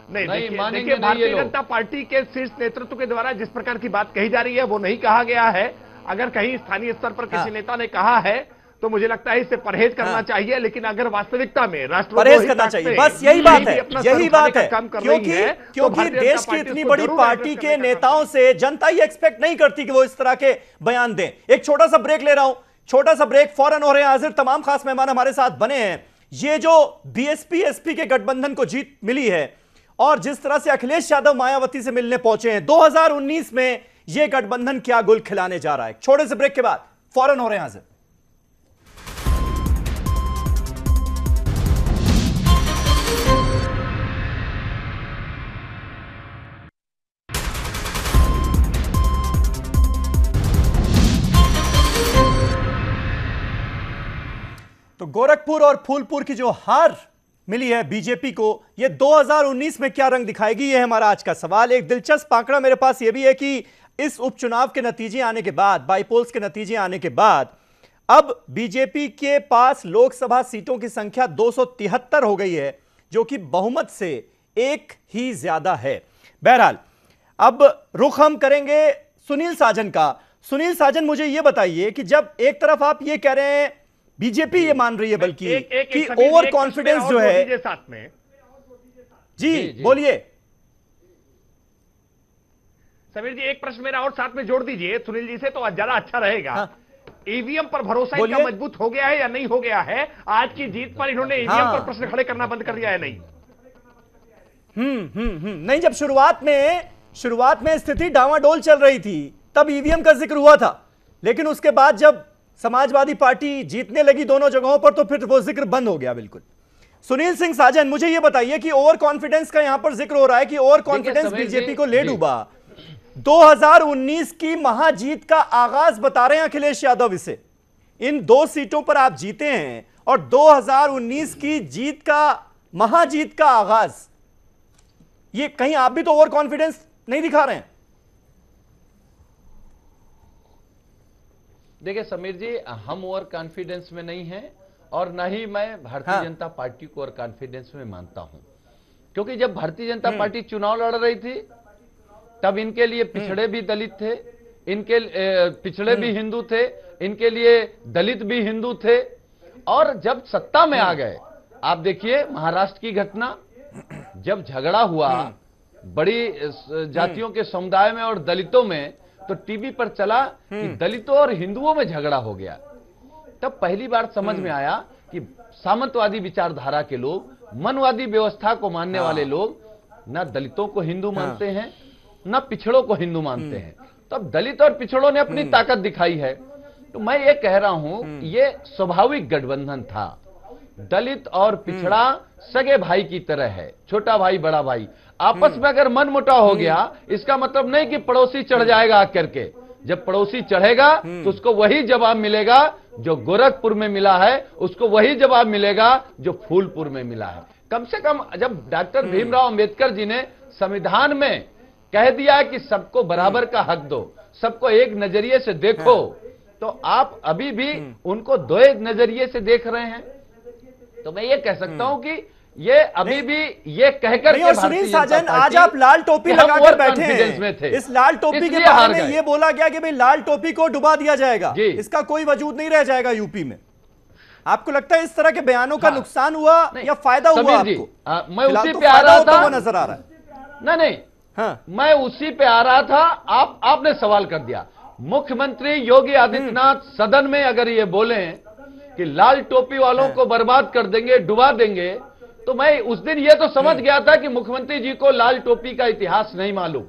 नहीं, देखिए भारतीय जनता पार्टी के शीर्ष नेतृत्व के द्वारा जिस प्रकार की बात कही जा रही है वो नहीं कहा गया है। अगर कहीं स्थानीय स्तर पर किसी नेता ने कहा है तो मुझे लगता है इससे परहेज करना चाहिए। लेकिन अगर वास्तविकता में परहेज करना चाहिए, बस यही बात है, यही बात है, क्योंकि देश की इतनी बड़ी पार्टी के नेताओं से जनता ये एक्सपेक्ट नहीं करती कि वो इस तरह के बयान दें। एक छोटा सा ब्रेक ले रहा हूं, छोटा सा ब्रेक, फौरन हो रहे हैं हाजिर तमाम खास मेहमान हमारे साथ बने हैं। ये जो बीएसपी एसपी के गठबंधन को जीत मिली है और जिस तरह से अखिलेश यादव मायावती से मिलने पहुंचे हैं, 2019 में यह गठबंधन क्या गुल खिलाने जा रहा है। छोटे से ब्रेक के बाद फौरन हो रहे हैं हाजिर। तो गोरखपुर और फूलपुर की जो हार मिली है बीजेपी को, ये 2019 में क्या रंग दिखाएगी, ये है हमारा आज का सवाल। एक दिलचस्प आंकड़ा मेरे पास ये भी है कि इस उपचुनाव के नतीजे आने के बाद, बाईपोल्स के नतीजे आने के बाद, अब बीजेपी के पास लोकसभा सीटों की संख्या 273 हो गई है, जो कि बहुमत से एक ही ज्यादा है। बहरहाल अब रुख हम करेंगे सुनील साजन का। सुनील साजन, मुझे यह बताइए कि जब एक तरफ आप ये कह रहे हैं, बीजेपी ये मान रही है बल्कि कि ओवर कॉन्फिडेंस जो है साथ में, जी बोलिए समीर जी, एक प्रश्न मेरा और साथ में जोड़ दीजिए सुनील जी से, तो ज्यादा अच्छा रहेगा। ईवीएम पर भरोसा इनका मजबूत हो गया है या नहीं हो गया है? आज की जीत पर इन्होंने ईवीएम पर प्रश्न खड़े करना बंद कर दिया है नहीं? नहीं, जब शुरुआत में स्थिति डावाडोल चल रही थी तब ईवीएम का जिक्र हुआ था, लेकिन उसके बाद जब समाजवादी पार्टी जीतने लगी दोनों जगहों पर तो फिर वो जिक्र बंद हो गया बिल्कुल। सुनील सिंह साजन, मुझे यह बताइए कि ओवर कॉन्फिडेंस का यहां पर जिक्र हो रहा है कि ओवर कॉन्फिडेंस बीजेपी को ले डूबा। 2019 की महाजीत का आगाज बता रहे हैं अखिलेश यादव इसे। इन 2 सीटों पर आप जीते हैं और 2019 की जीत का, महाजीत का आगाज, ये कहीं आप भी तो ओवर कॉन्फिडेंस नहीं दिखा रहे हैं? देखिए समीर जी, हम ओवर कॉन्फिडेंस में नहीं हैं और न ही मैं भारतीय जनता पार्टी को ओवर कॉन्फिडेंस में मानता हूं, क्योंकि जब भारतीय जनता पार्टी चुनाव लड़ रही थी तब इनके लिए पिछड़े भी दलित थे, इनके पिछड़े भी हिंदू थे, इनके लिए दलित भी हिंदू थे। और जब सत्ता में आ गए, आप देखिए महाराष्ट्र की घटना, जब झगड़ा हुआ बड़ी जातियों के समुदाय में और दलितों में, तो टीवी पर चला कि दलितों और हिंदुओं में झगड़ा हो गया। तब पहली बार समझ में आया कि सामंतवादी विचारधारा के लोग, मनवादी व्यवस्था को मानने वाले लोग, न दलितों को हिंदू मानते हैं न पिछड़ों को हिंदू मानते हैं। तब दलित और पिछड़ों ने अपनी ताकत दिखाई है। तो मैं ये कह रहा हूं, ये स्वाभाविक गठबंधन था। दलित और पिछड़ा सगे भाई की तरह है, छोटा भाई बड़ा भाई। आपस में अगर मनमुटाव हो गया, इसका मतलब नहीं कि पड़ोसी चढ़ जाएगा आकर के। जब पड़ोसी चढ़ेगा तो उसको वही जवाब मिलेगा जो गोरखपुर में मिला है, उसको वही जवाब मिलेगा जो फूलपुर में मिला है। कम से कम जब डॉक्टर भीमराव अंबेडकर जी ने संविधान में कह दिया कि सबको बराबर का हक दो, सबको एक नजरिए से देखो, तो आप अभी भी उनको दो एक नजरिए से देख रहे हैं। तो मैं ये कह सकता हूं कि ये अभी भी ये कहकर के सुनील साजन, आज आप लाल टोपी लगाकर बैठे हैं, इस लाल टोपी के बारे में ये बोला गया कि भाई लाल टोपी को डुबा दिया जाएगा, इसका कोई वजूद नहीं रह जाएगा यूपी में। आपको लगता है इस तरह के बयानों का नुकसान हुआ या फायदा हुआ आपको? मैं उसी पे आ रहा था, नजर आ रहा है। नहीं, मैं उसी पे आ रहा था। आपने सवाल कर दिया। मुख्यमंत्री योगी आदित्यनाथ सदन में अगर ये बोले कि लाल टोपी वालों को बर्बाद कर देंगे, डुबा देंगे, तो मैं उस दिन ये तो समझ गया था कि मुख्यमंत्री जी को लाल टोपी का इतिहास नहीं मालूम।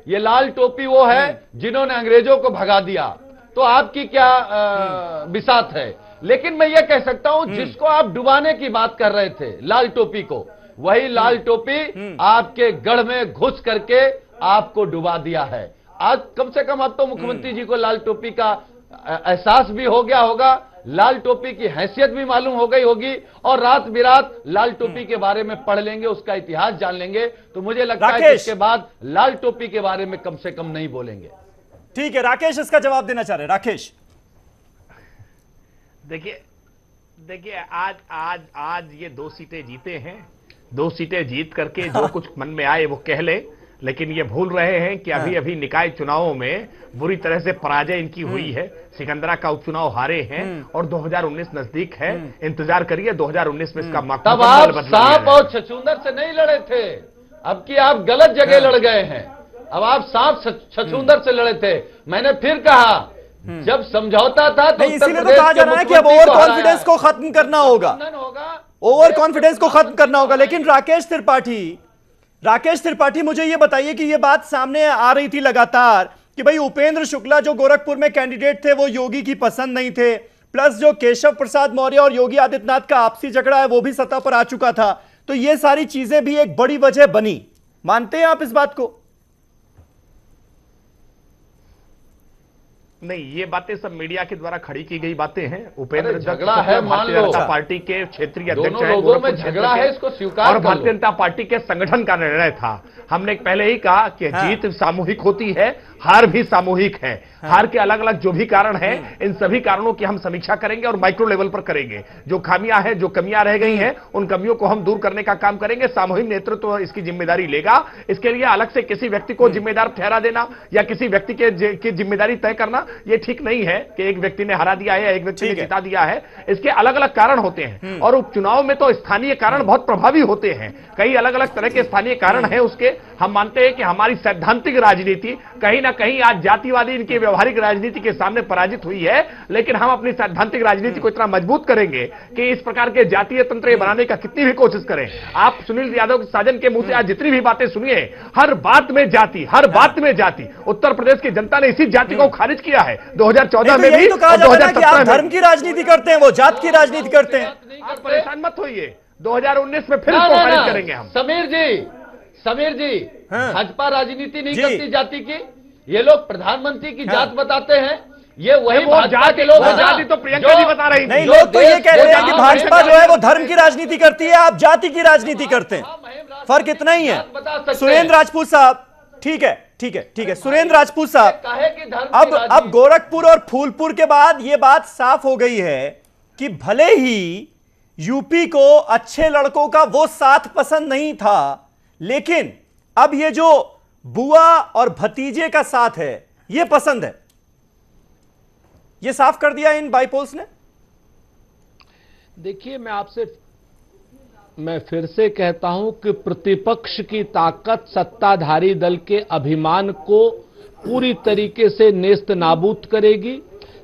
ये लाल टोपी वो है जिन्होंने अंग्रेजों को भगा दिया, तो आपकी क्या बिसात है। लेकिन मैं ये कह सकता हूं, जिसको आप डुबाने की बात कर रहे थे, लाल टोपी को, वही लाल टोपी आपके गढ़ में घुस करके आपको डुबा दिया है। आज कम से कम अब तो मुख्यमंत्री जी को लाल टोपी का एहसास भी हो गया होगा, लाल टोपी की हैसियत भी मालूम हो गई होगी, और रात बिरात लाल टोपी के बारे में पढ़ लेंगे, उसका इतिहास जान लेंगे। तो मुझे लगता है कि इसके बाद लाल टोपी के बारे में कम से कम नहीं बोलेंगे। ठीक है, राकेश इसका जवाब देना चाह रहे हैं। राकेश, देखिए आज ये 2 सीटें जीते हैं, 2 सीटें जीत करके जो कुछ मन में आए वो कह ले। लेकिन ये भूल रहे हैं कि अभी अभी निकाय चुनावों में बुरी तरह से पराजय इनकी हुई है। सिकंदरा का उपचुनाव हारे हैं और 2019 नजदीक है। इंतजार करिए 2019 में इसका तब आप सांप और छछूंदर से नहीं लड़े थे, अब की आप गलत जगह लड़ गए हैं। अब आप सांप छछूंदर से लड़े थे। मैंने फिर कहा जब समझौता था तो इसीलिए तो कहा जा रहा है कि अब ओवर कॉन्फिडेंस को खत्म करना होगा, ओवर कॉन्फिडेंस को खत्म करना होगा। लेकिन राकेश त्रिपाठी मुझे ये बताइए कि ये बात सामने आ रही थी लगातार कि भाई उपेंद्र शुक्ला जो गोरखपुर में कैंडिडेट थे वो योगी की पसंद नहीं थे, प्लस जो केशव प्रसाद मौर्य और योगी आदित्यनाथ का आपसी झगड़ा है वो भी सत्ता पर आ चुका था। तो ये सारी चीजें भी एक बड़ी वजह बनी। मानते हैं आप इस बात को? नहीं, ये बातें सब मीडिया के द्वारा खड़ी की गई बातें हैं। उपेंद्र झगड़ा है, भारतीय जनता पार्टी के क्षेत्रीय अध्यक्ष हैं, लोगों में झगड़ा है, इसको स्वीकार और भारतीय जनता पार्टी के संगठन का निर्णय था। हमने पहले ही कहा कि जीत सामूहिक होती है, हार भी सामूहिक है। हार के अलग अलग जो भी कारण हैं, इन सभी कारणों की हम समीक्षा करेंगे और माइक्रो लेवल पर करेंगे। जो खामियां हैं, जो कमियां रह गई हैं, उन कमियों को हम दूर करने का काम करेंगे। सामूहिक नेतृत्व इसकी जिम्मेदारी लेगा। इसके लिए अलग से किसी व्यक्ति को जिम्मेदार ठहरा देना या किसी व्यक्ति की जिम्मेदारी तय करना ये ठीक नहीं है कि एक व्यक्ति ने हरा दिया है या एक व्यक्ति ने जिता दिया है। इसके अलग अलग कारण होते हैं और उपचुनाव में तो स्थानीय कारण बहुत प्रभावी होते हैं। कई अलग अलग तरह के स्थानीय कारण हैं उसके। हम मानते हैं कि हमारी सैद्धांतिक राजनीति कहीं ना कहीं आज जातिवादी इनकी व्यवहारिक राजनीति के सामने पराजित हुई है, लेकिन हम अपनी सैद्धांतिक राजनीति को इतना मजबूत करेंगे कि इस प्रकार के जातीय तंत्र बनाने का कितनी भी कोशिश करें। आप सुनील यादव के साजन के मुंह से आज जितनी भी बातें सुनिए, हर बात में जाति, हर बात में जाति। उत्तर प्रदेश की जनता ने इसी जाति को खारिज किया है 2014 में भी, तो कहा जाता है कि आप धर्म की राजनीति करते हैं, वो जात की राजनीति करते हैं। आप परेशान मत होइए, 2019 में फिर इसको खारिज करेंगे हम। समीर जी भाजपा राजनीति नहीं करती जाति की। ये लोग प्रधानमंत्री की जात बताते हैं, ये वही भाजपा के लोग। जाति तो प्रियंका जी बता रही थी। नहीं, लोग तो ये कह रहे हैं कि भाजपा जो है वो धर्म की राजनीति करती है, आप जाति की राजनीति करते हैं। फर्क इतना ही है। सुरेंद्र राजपूत साहब, ठीक है, सुरेंद्र राजपूत साहब, अब गोरखपुर और फूलपुर के बाद ये बात साफ हो गई है कि भले ही यूपी को अच्छे लड़कों का वो साथ पसंद नहीं था, लेकिन अब ये जो बुआ और भतीजे का साथ है ये पसंद है। ये साफ कर दिया इन बाईपोल्स ने। देखिए, मैं फिर से कहता हूं कि प्रतिपक्ष की ताकत सत्ताधारी दल के अभिमान को पूरी तरीके से नेस्त नाबूद करेगी।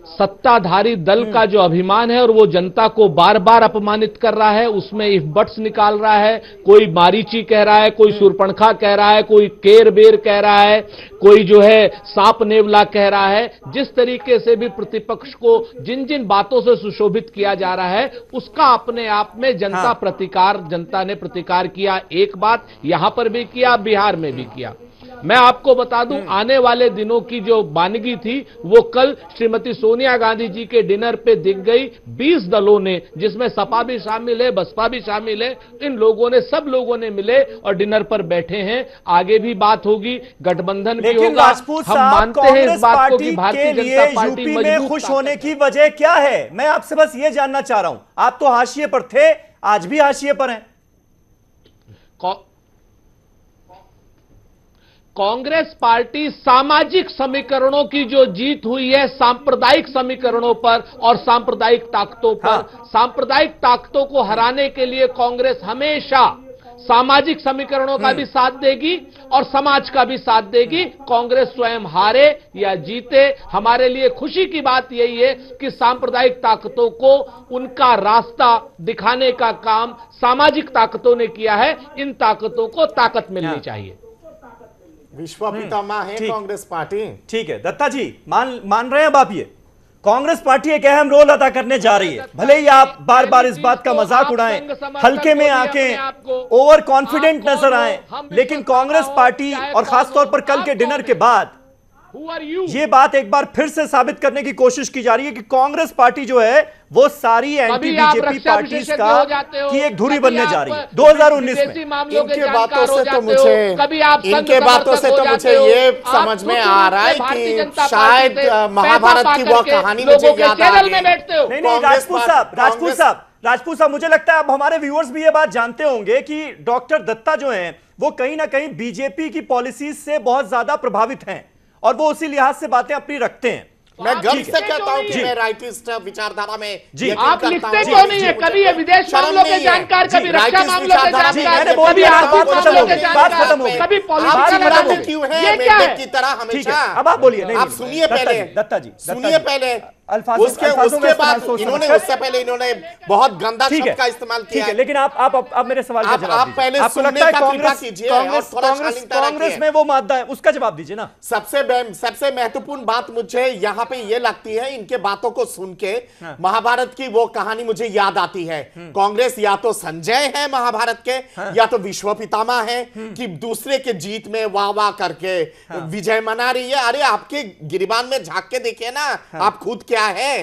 सत्ताधारी दल का जो अभिमान है और वो जनता को बार बार अपमानित कर रहा है, उसमें इफ बट्स निकाल रहा है। कोई मारीची कह रहा है, कोई शूर्पणखा कह रहा है, कोई केर बेर कह रहा है, कोई जो है सांप नेवला कह रहा है। जिस तरीके से भी प्रतिपक्ष को जिन जिन बातों से सुशोभित किया जा रहा है, उसका अपने आप में जनता ने प्रतिकार किया। एक बात यहां पर भी किया, बिहार में भी किया। मैं आपको बता दूं, आने वाले दिनों की जो वानगी थी वो कल श्रीमती सोनिया गांधी जी के डिनर पे दिख गई। 20 दलों ने, जिसमें सपा भी शामिल है, बसपा भी शामिल है, इन लोगों ने, सब लोगों ने मिले और डिनर पर बैठे हैं। आगे भी बात होगी, गठबंधन भी होगा। हम मानते हैं इस बात को कि भारतीय जनता पार्टी में खुश होने की वजह क्या है? मैं आपसे बस ये जानना चाह रहा हूं। आप तो हाशिए पर थे, आज भी हाशिए पर हैं। कांग्रेस पार्टी सामाजिक समीकरणों की जो जीत हुई है, सांप्रदायिक समीकरणों पर और सांप्रदायिक ताकतों पर, सांप्रदायिक ताकतों को हराने के लिए कांग्रेस हमेशा सामाजिक समीकरणों का भी साथ देगी और समाज का भी साथ देगी। कांग्रेस स्वयं हारे या जीते, हमारे लिए खुशी की बात यही है कि सांप्रदायिक ताकतों को उनका रास्ता दिखाने का काम सामाजिक ताकतों ने किया है। इन ताकतों को ताकत मिलनी चाहिए। विश्व पितामह है कांग्रेस पार्टी। ठीक है दत्ता जी, मान रहे हैं अब आप? ये कांग्रेस पार्टी एक अहम रोल अदा करने जा रही है। भले ही आप बार बार इस बात का मजाक उड़ाएं, हल्के में आके ओवर कॉन्फिडेंट नजर आए, लेकिन कांग्रेस पार्टी और खासतौर पर कल के डिनर के बाद ये बात एक बार फिर से साबित करने की कोशिश की जा रही है कि कांग्रेस पार्टी जो है वो सारी एंटी बीजेपी पार्टीज का की एक धुरी बनने जा रही है 2019 में। इनके बातों से तो मुझे ये समझ में आ रहा है कि शायद महाभारत की वह कहानी मुझे याद आ गई। नहीं, राजपूत राजपूत साहब, मुझे लगता है अब हमारे व्यूअर्स भी ये बात जानते होंगे कि डॉक्टर दत्ता जो हैं वो कहीं ना कहीं बीजेपी की पॉलिसीज से बहुत ज्यादा प्रभावित हैं और वो उसी लिहाज से बातें अपनी रखते हैं। मैं गर्व से कहता हूं कि मैं राइटिस्ट विचारधारा में जी आप लिखते क्यों नहीं है? कभी ये विदेश मामलों के जानकार, कभी रक्षा मामलों के जानकार, कभी आर्थिक मामलों के जानकार, कभी पॉलिटिकल क्यों है मेंढक की तरह हमेशा? अब आप बोलिए। आप सुनिए पहले, दत्ता जी सुनिए पहले। उसके बाद इन्होंने उससे पहले इन्होंने बहुत गंदा शब्द का इस्तेमाल किया। लेकिन आप मेरे सवाल का जवाब आप पहले आपको लगता है कांग्रेस में वो मादा है, उसका जवाब दीजिए ना। सबसे महत्वपूर्ण बात मुझे यहाँ पे ये लगती है, इनके बातों को सुन के महाभारत की वो कहानी मुझे याद आती है। कांग्रेस या तो संजय है महाभारत के, या तो विश्व पितामह है कि दूसरे के जीत में वाह वाह करके विजय मना रही है। अरे आपके गिरिबान में झांक के देखिए ना, आप खुद क्या है।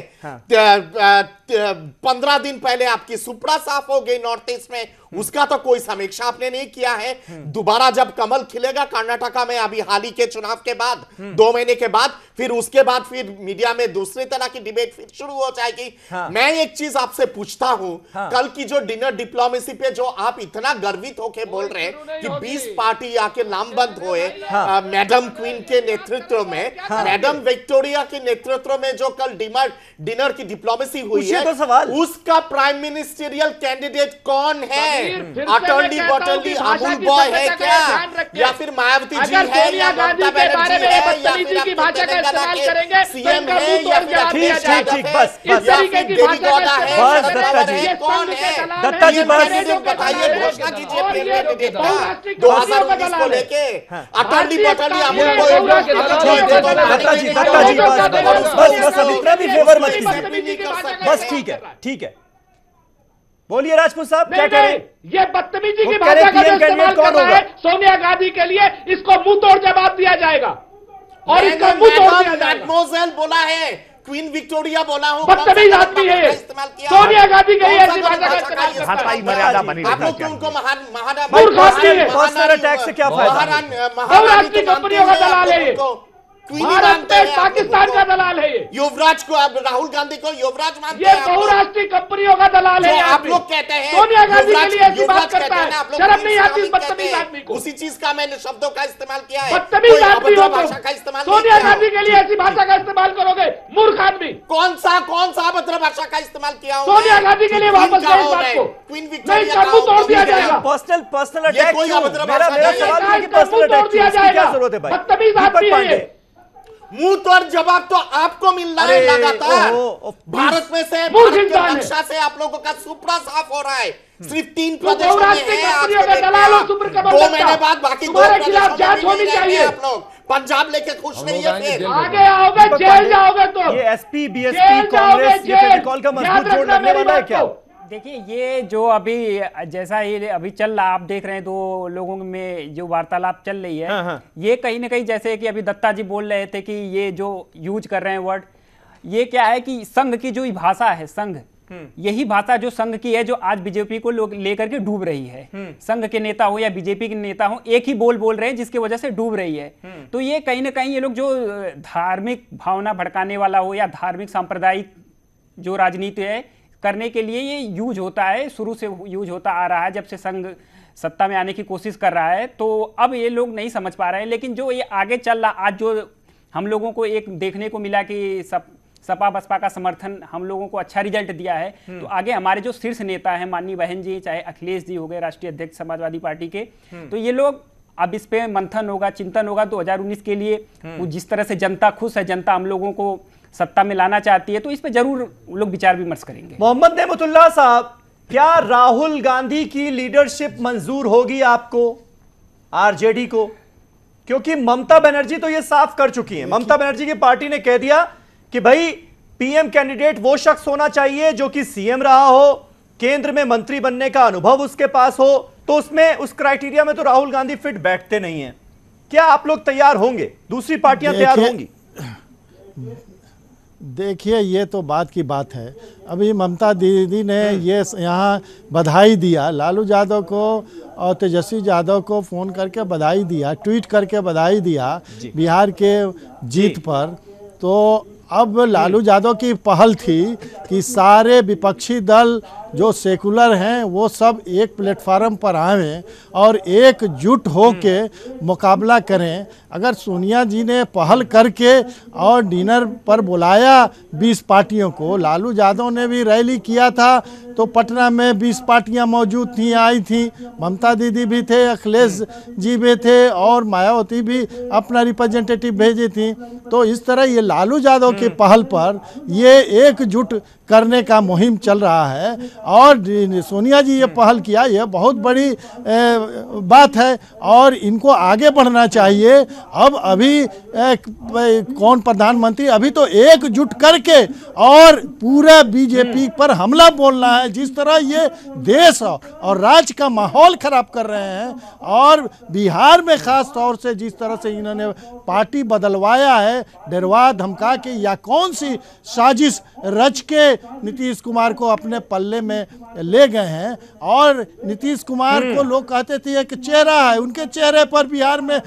15 दिन पहले आपकी सुपड़ा साफ हो गई नॉर्थ ईस्ट में, उसका तो कोई समीक्षा आपने नहीं किया है। दोबारा जब कमल खिलेगा कर्नाटका में अभी हाल ही के चुनाव के बाद 2 महीने के बाद, फिर उसके बाद फिर मीडिया में दूसरी तरह की डिबेट फिर शुरू हो जाएगी। मैं एक चीज आपसे पूछता हूं, कल की जो डिनर डिप्लोमेसी पे जो आप इतना गर्वित होके बोल रहे हैं कि 20 पार्टी आके नामबंद हुए मैडम क्वीन के नेतृत्व में, मैडम विक्टोरिया के नेतृत्व में जो कल डिनर की डिप्लोमेसी हुई है, उसका प्राइम मिनिस्टरियल कैंडिडेट कौन है? अटॉर्नी बॉटली अमूल बॉय है क्या, या फिर मायावती जी है, या ममता बनर्जी है, या फिर तेलंगाना के सीएम है, या फिर बस देवी गौड़ा है? कौन है? दत्ता जी बताइए, घोषणा कीजिए कैंडिडेट का 2019 को लेके। अटॉर्नी बॉटली अमूल बॉय, बस ठीक है। बोलिए राजपूत साहब, क्या कह रहे हैं? ये बदतमीजी की भाषा का इस्तेमाल कर रहा है सोनिया गांधी के लिए, इसको मुंह तोड़ जवाब दिया जाएगा और इसका मुंह तोड़ दिया जाएगा। मैडमोजेल बोला है, क्वीन विक्टोरिया बोला हूं, बदतमीज आदमी है सोनिया गांधी के लिए ऐसी भाषा का इस्तेमाल। मर्यादा बनी आप लोग उनको पर्सनल अटैक से क्या फायदा? बहुराष्ट्रीय कंपनियों का दलाल है, भारत में पाकिस्तान का दलाल है। युवराज को, राहुल गांधी को युवराज मानते हैं? ये बहुराष्ट्रीय कंपनियों का दलाल है। आप लोग कहते हैं सोनिया गांधी के लिए ऐसी बात करता है, शर्म नहीं आती बदतमीज आदमी को? उसी चीज का मैंने शब्दों का इस्तेमाल किया है। बदतमीज आदमी हो तुम, सोनिया गांधी के लिए ऐसी भाषा का इस्तेमाल करोगे, मूर्ख आदमी। कौन सा अभद्र भाषा का इस्तेमाल किया? सोनिया गांधी के लिए वापस करो इस बात को, क्वीन विक्टोरिया मुंह तोड़ दिया जाएगा। पर्सनल अटैक, मेरा सवाल है कि पर्सनल अटैक दिया जाएगा। जरूरत है भाई? बदतमीज आदमी है। मुंह तोड़ जवाब तो आपको मिल रहा है लगातार। भारत में से, भारत के नक्शा से आप लोगों का सुपड़ा साफ हो रहा है। सिर्फ 3 प्रदेशों में है, 2 महीने बाद बाकी 2 खिलाफ जांच होनी चाहिए। आप लोग पंजाब लेके खुश नहीं है, फिर आगे आओगे जेल जाओगे। तो ये एसपी बीएसपी कांग्रेस ये फेविकॉल का मजबूत जोड़ लगने वाला है क्या? देखिए, ये जो अभी जैसा ये अभी चल रहा, आप देख रहे हैं 2 लोगों में जो वार्तालाप चल रही है, ये कहीं ना कहीं जैसे कि अभी दत्ता जी बोल रहे थे कि ये जो यूज कर रहे हैं वर्ड, ये क्या है कि संघ की जो भाषा है, संघ, यही भाषा जो संघ की है, जो आज बीजेपी को लोग लेकर के डूब रही है। संघ के नेता हो या बीजेपी के नेता हो, एक ही बोल रहे हैं जिसकी वजह से डूब रही है। तो ये कहीं ना कहीं ये लोग जो धार्मिक भावना भड़काने वाला हो या धार्मिक सांप्रदायिक जो राजनीति है करने के लिए ये यूज होता है, शुरू से यूज होता आ रहा है, जब से संघ सत्ता में आने की कोशिश कर रहा है। तो अब ये लोग नहीं समझ पा रहे हैं, लेकिन जो ये आगे चल रहा, आज जो हम लोगों को एक देखने को मिला कि सपा बसपा का समर्थन हम लोगों को अच्छा रिजल्ट दिया है, तो आगे हमारे जो शीर्ष नेता हैं, माननीय बहन जी, चाहे अखिलेश जी हो गए राष्ट्रीय अध्यक्ष समाजवादी पार्टी के, तो ये लोग अब इस पे मंथन होगा, चिंतन होगा 2019 के लिए। जिस तरह से जनता खुश है, जनता हम लोगों को सत्ता में लाना चाहती है, तो इस पे जरूर लोग विचार विमर्श करेंगे। मोहम्मद नेमतुल्लाह साहब, क्या राहुल गांधी की लीडरशिप मंजूर होगी आपको, आरजेडी को? क्योंकि ममता बनर्जी तो ये साफ कर चुकी हैं। ममता बनर्जी की पार्टी ने कह दिया कि भाई पीएम कैंडिडेट वो शख्स होना चाहिए जो कि सीएम रहा हो, केंद्र में मंत्री बनने का अनुभव उसके पास हो। तो उसमें, उस क्राइटेरिया में तो राहुल गांधी फिट बैठते नहीं है। क्या आप लोग तैयार होंगे? दूसरी पार्टियां तैयार होंगी? देखिए, ये तो बात की बात है। अभी ममता दीदी ने ये यहाँ बधाई दिया लालू यादव को और तेजस्वी यादव को, फ़ोन करके बधाई दिया, ट्वीट करके बधाई दिया बिहार के जीत पर। तो अब लालू यादव की पहल थी कि सारे विपक्षी दल जो सेकुलर हैं वो सब एक प्लेटफार्म पर आवें और एकजुट होके मुकाबला करें। अगर सोनिया जी ने पहल करके और डिनर पर बुलाया 20 पार्टियों को, लालू यादव ने भी रैली किया था तो पटना में 20 पार्टियां मौजूद थी, आई थी, ममता दीदी भी थे, अखिलेश जी भी थे और मायावती भी अपना रिप्रेजेंटेटिव भेजी थी। तो इस तरह ये लालू यादव की पहल पर ये एकजुट करने का मुहिम चल रहा है और सोनिया जी ये पहल किया, ये बहुत बड़ी बात है और इनको आगे बढ़ना चाहिए। अब अभी कौन प्रधानमंत्री, अभी तो एकजुट करके और पूरा बीजेपी पर हमला बोलना है। जिस तरह ये देश और राज्य का माहौल खराब कर रहे हैं और बिहार में खास तौर से जिस तरह से इन्होंने पार्टी बदलवाया है, डरवा धमका के या कौन सी साजिश रच के नीतीश कुमार को अपने पल्ले में ले गए हैं। और नीतीश कुमार को लोग कहते थे एक चेहरा है, उनके चेहरे पर बिहार में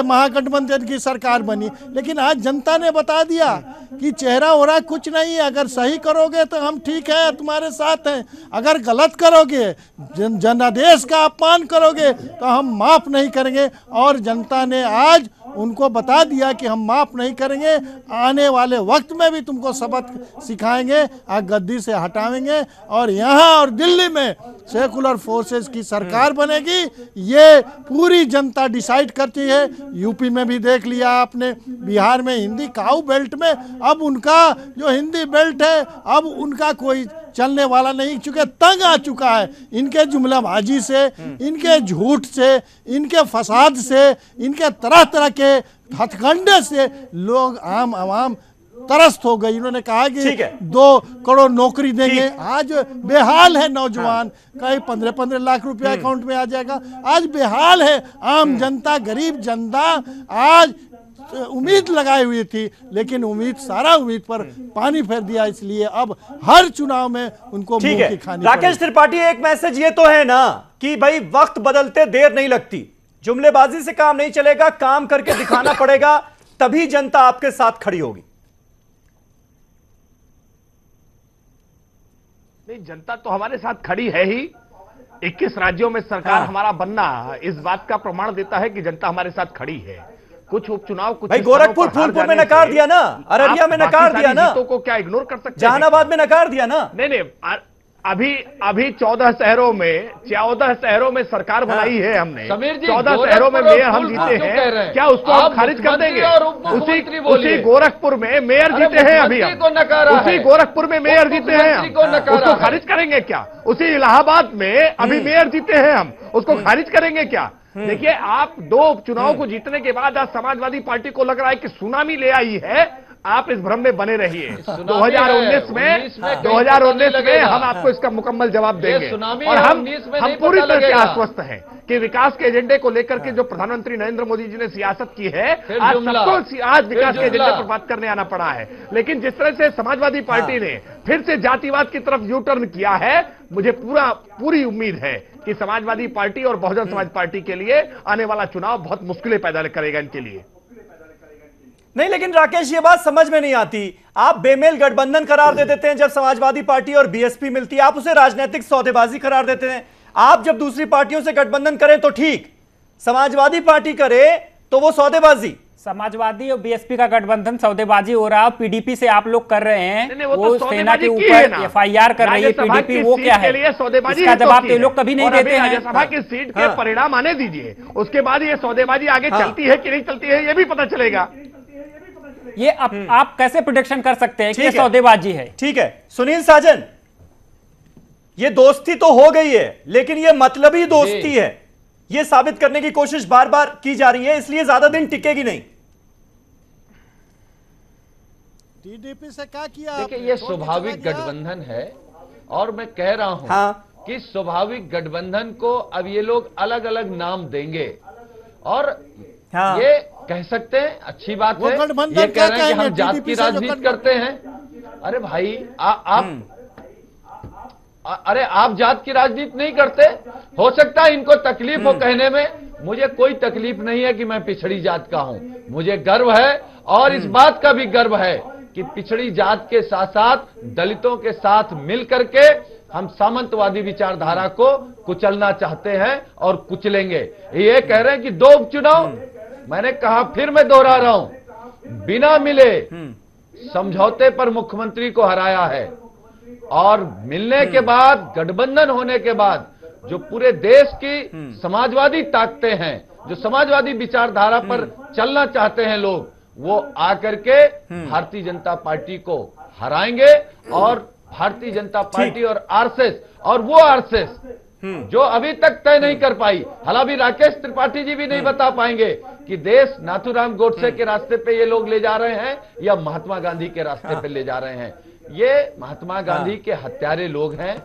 महागठबंधन की सरकार बनी, लेकिन आज जनता ने बता दिया कि चेहरा हो रहा कुछ नहीं है। अगर सही करोगे तो हम ठीक है, तुम्हारे साथ हैं, अगर गलत करोगे, जनादेश का अपमान करोगे तो हम माफ नहीं करेंगे। और जनता ने आज उनको बता दिया कि हम माफ नहीं करेंगे, आने वाले वक्त में भी तुमको सबक सिखाएंगे, गद्दी से हटाएंगे और यहाँ और दिल्ली में सेकुलर फोर्सेस की सरकार बनेगी। ये पूरी जनता डिसाइड करती है। यूपी में भी देख लिया आपने, बिहार में हिंदी काऊ बेल्ट में अब उनका जो हिंदी बेल्ट है अब उनका कोई चलने वाला नहीं, चूंकि तंग आ चुका है इनके जुमलाबाजी से, इनके झूठ से, इनके फसाद से, इनके तरह तरह के हथकंडे से लोग आम आवाम तरस्त हो गई। इन्होंने कहा कि 2 करोड़ नौकरी देंगे, आज बेहाल है नौजवान, कहीं 15-15 लाख रुपया अकाउंट में आ जाएगा, आज बेहाल है आम जनता, गरीब जनता आज उम्मीद लगाई हुई थी, लेकिन सारा उम्मीद पर पानी फेर दिया। इसलिए अब हर चुनाव में उनको मुंह की खानी। राकेश त्रिपाठी, एक मैसेज ये तो है ना कि भाई वक्त बदलते देर नहीं लगती, जुमलेबाजी से काम नहीं चलेगा, काम करके दिखाना पड़ेगा, तभी जनता आपके साथ खड़ी होगी। नहीं, जनता तो हमारे साथ खड़ी है ही। 21 राज्यों में सरकार हमारा बनना इस बात का प्रमाण देता है कि जनता हमारे साथ खड़ी है। कुछ उपचुनाव, कुछ भाई गोरखपुर फूलपुर में नकार दिया ना, अररिया में नकार दिया ना, को क्या इग्नोर कर सकते हैं? जहानाबाद में नकार दिया ना। नहीं, अभी 14 शहरों में सरकार बनाई है हमने। 14 शहरों में मेयर हम जीते हैं, क्या उसको हम खारिज कर देंगे? उसी गोरखपुर में मेयर जीते हैं, अभी उसी गोरखपुर में मेयर जीते हैं हम, उसको खारिज करेंगे क्या? उसी इलाहाबाद में अभी मेयर जीते हैं हम, उसको खारिज करेंगे क्या? देखिए, आप 2 उपचुनाव को जीतने के बाद आज समाजवादी पार्टी को लग रहा है कि सुनामी ले आई है। आप इस भ्रम में बने रहिए। 2019 में हम आपको इसका मुकम्मल जवाब देंगे और हम पूरी तरह से आश्वस्त हैं कि विकास के एजेंडे को लेकर के जो प्रधानमंत्री नरेंद्र मोदी जी ने सियासत की है, आज सबको आज विकास के एजेंडे पर बात करने आना पड़ा है। लेकिन जिस तरह से समाजवादी पार्टी ने फिर से जातिवाद की तरफ यू टर्न किया है, मुझे पूरी उम्मीद है कि समाजवादी पार्टी और बहुजन समाज पार्टी के लिए आने वाला चुनाव बहुत मुश्किलें पैदा करेगा इनके लिए। नहीं, लेकिन राकेश ये बात समझ में नहीं आती, आप बेमेल गठबंधन करार दे देते हैं जब समाजवादी पार्टी और बीएसपी मिलती है, आप उसे राजनीतिक सौदेबाजी करार देते हैं। आप जब दूसरी पार्टियों से गठबंधन करें तो ठीक, समाजवादी पार्टी करे तो वो सौदेबाजी। समाजवादी और बीएसपी का गठबंधन सौदेबाजी हो रहा है, पीडीपी से आप लोग कर रहे हैं, वो सेना के ऊपर एफआईआर कर रही है पीडीपी, वो क्या है? इसका जवाब तो लोग कभी नहीं देते हैं। राज्यसभा की सीट के परिणाम आने दीजिए, उसके बाद ये सौदेबाजी आगे चलती है कि नहीं चलती है ये भी पता चलेगा। ये आप कैसे प्रोडिक्शन कर सकते हैं कि ये सौदेबाजी है? ठीक है सुनील साजन, ये दोस्ती तो हो गई है, लेकिन ये मतलबी दोस्ती है, ये साबित करने की कोशिश बार बार की जा रही है, इसलिए ज्यादा दिन टिकेगी नहीं। टीडीपी से क्या किया? देखिए, ये स्वाभाविक गठबंधन है और मैं कह रहा हूं कि स्वाभाविक गठबंधन को अब ये लोग अलग अलग नाम देंगे और ये कह सकते हैं अच्छी बात है, ये कह रहे हैं कि हम जात की राजनीति करते हैं। अरे भाई आप जात की राजनीति नहीं करते, हो सकता है इनको तकलीफ हो कहने में, मुझे कोई तकलीफ नहीं है कि मैं पिछड़ी जात का हूं, मुझे गर्व है और इस बात का भी गर्व है कि पिछड़ी जात के साथ साथ दलितों के साथ मिल करके हम सामंतवादी विचारधारा को कुचलना चाहते हैं और कुचलेंगे। ये कह रहे हैं कि 2 उपचुनाव, मैंने कहा फिर मैं दोहरा रहा हूं, बिना मिले समझौते पर मुख्यमंत्री को हराया है और मिलने के बाद, गठबंधन होने के बाद जो पूरे देश की समाजवादी ताकतें हैं, जो समाजवादी विचारधारा पर चलना चाहते हैं लोग, वो आकर के भारतीय जनता पार्टी को हराएंगे और भारतीय जनता पार्टी और आरएसएस, और वो आरएसएस जो अभी तक तय नहीं कर पाई, हालांकि राकेश त्रिपाठी जी भी नहीं बता पाएंगे कि देश नाथूराम गोडसे के रास्ते पे ये लोग ले जा रहे हैं या महात्मा गांधी के रास्ते पे ले जा रहे हैं। ये महात्मा गांधी के हत्यारे लोग हैं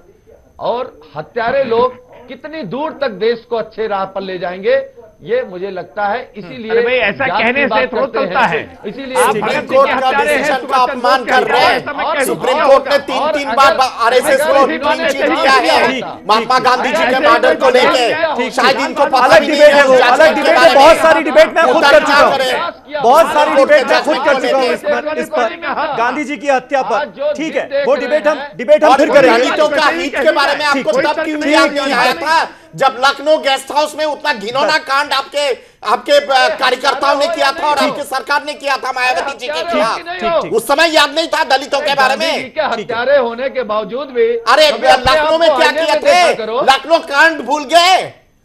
और हत्यारे लोग कितनी दूर तक देश को अच्छे राह पर ले जाएंगे, ये मुझे लगता है। इसीलिए भाई ऐसा कहने से थोड़ा चलता है, इसीलिए सुप्रीम कोर्ट का डिसीजन का अपमान कर रहे हैं। सुप्रीम कोर्ट ने 3 बार आरएसएस को क्लीन चिट दिया है महात्मा गांधी जी के मर्डर को लेकर। शायद इनको पता भी नहीं है, अलग डिबेट है, बहुत सारी डिबेट मैं खुद कर चुका हूं, बहुत सारी डिबेट मैं खुद कर चुका हूं इस पर गांधी जी की हत्या पर। ठीक है, वो डिबेट हम फिर करेंगे। दलितों का हित के बारे में आपको तब क्यों याद नहीं आया था जब लखनऊ गेस्ट हाउस में उतना घिनौना कांड आपके कार्यकर्ताओं ने किया था और आपकी सरकार ने किया था मायावती जी के खिलाफ? उस समय याद नहीं था दलितों के बारे में? हत्यारे होने के बावजूद भी अरे लखनऊ में क्या किया थे? लखनऊ कांड भूल गए?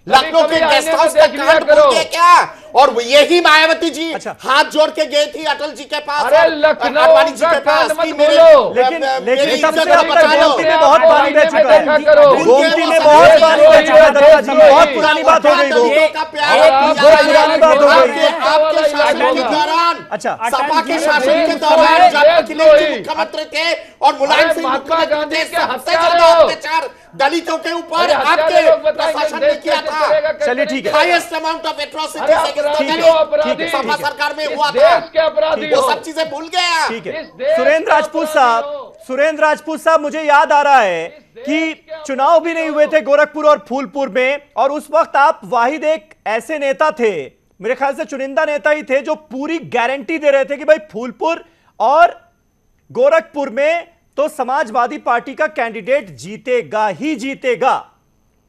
लखनऊ के गेस्ट हाउस का कांड भूल गए क्या? और यही मायावती जी हाथ जोड़ के गई थी अटल जी के पास, अडवाणी जी के पास कि लेकिन सबसे अब तक गोमती में बहुत पानी बह चुका है, गोमती में बहुत पानी बह चुका है दत्ता जी, बहुत पुरानी बात हो गई, बहुत पुरानी बात हो गई। आपके शासन के दौरान, सपा के शासन के दौरान जब अखिलेश जी मुख्यमंत्री थे और मुलायम सिंह मुख्यमंत्री थे, सबसे ज्यादा अत्याचार दलितों के ऊपर आपके प्रशासन ने किया था। चलिए ठीक है, highest amount of atrocity Sapa सरकार में हुआ था, वो सब चीजें भूल गया। ठीक है, सुरेंद्र राजपूत साहब, मुझे याद आ रहा है कि चुनाव भी नहीं हुए थे गोरखपुर और फूलपुर में, और उस वक्त आप वाहिद एक ऐसे नेता थे, मेरे ख्याल से चुनिंदा नेता ही थे, जो पूरी गारंटी दे रहे थे कि भाई फूलपुर और गोरखपुर में तो समाजवादी पार्टी का कैंडिडेट जीतेगा ही जीतेगा।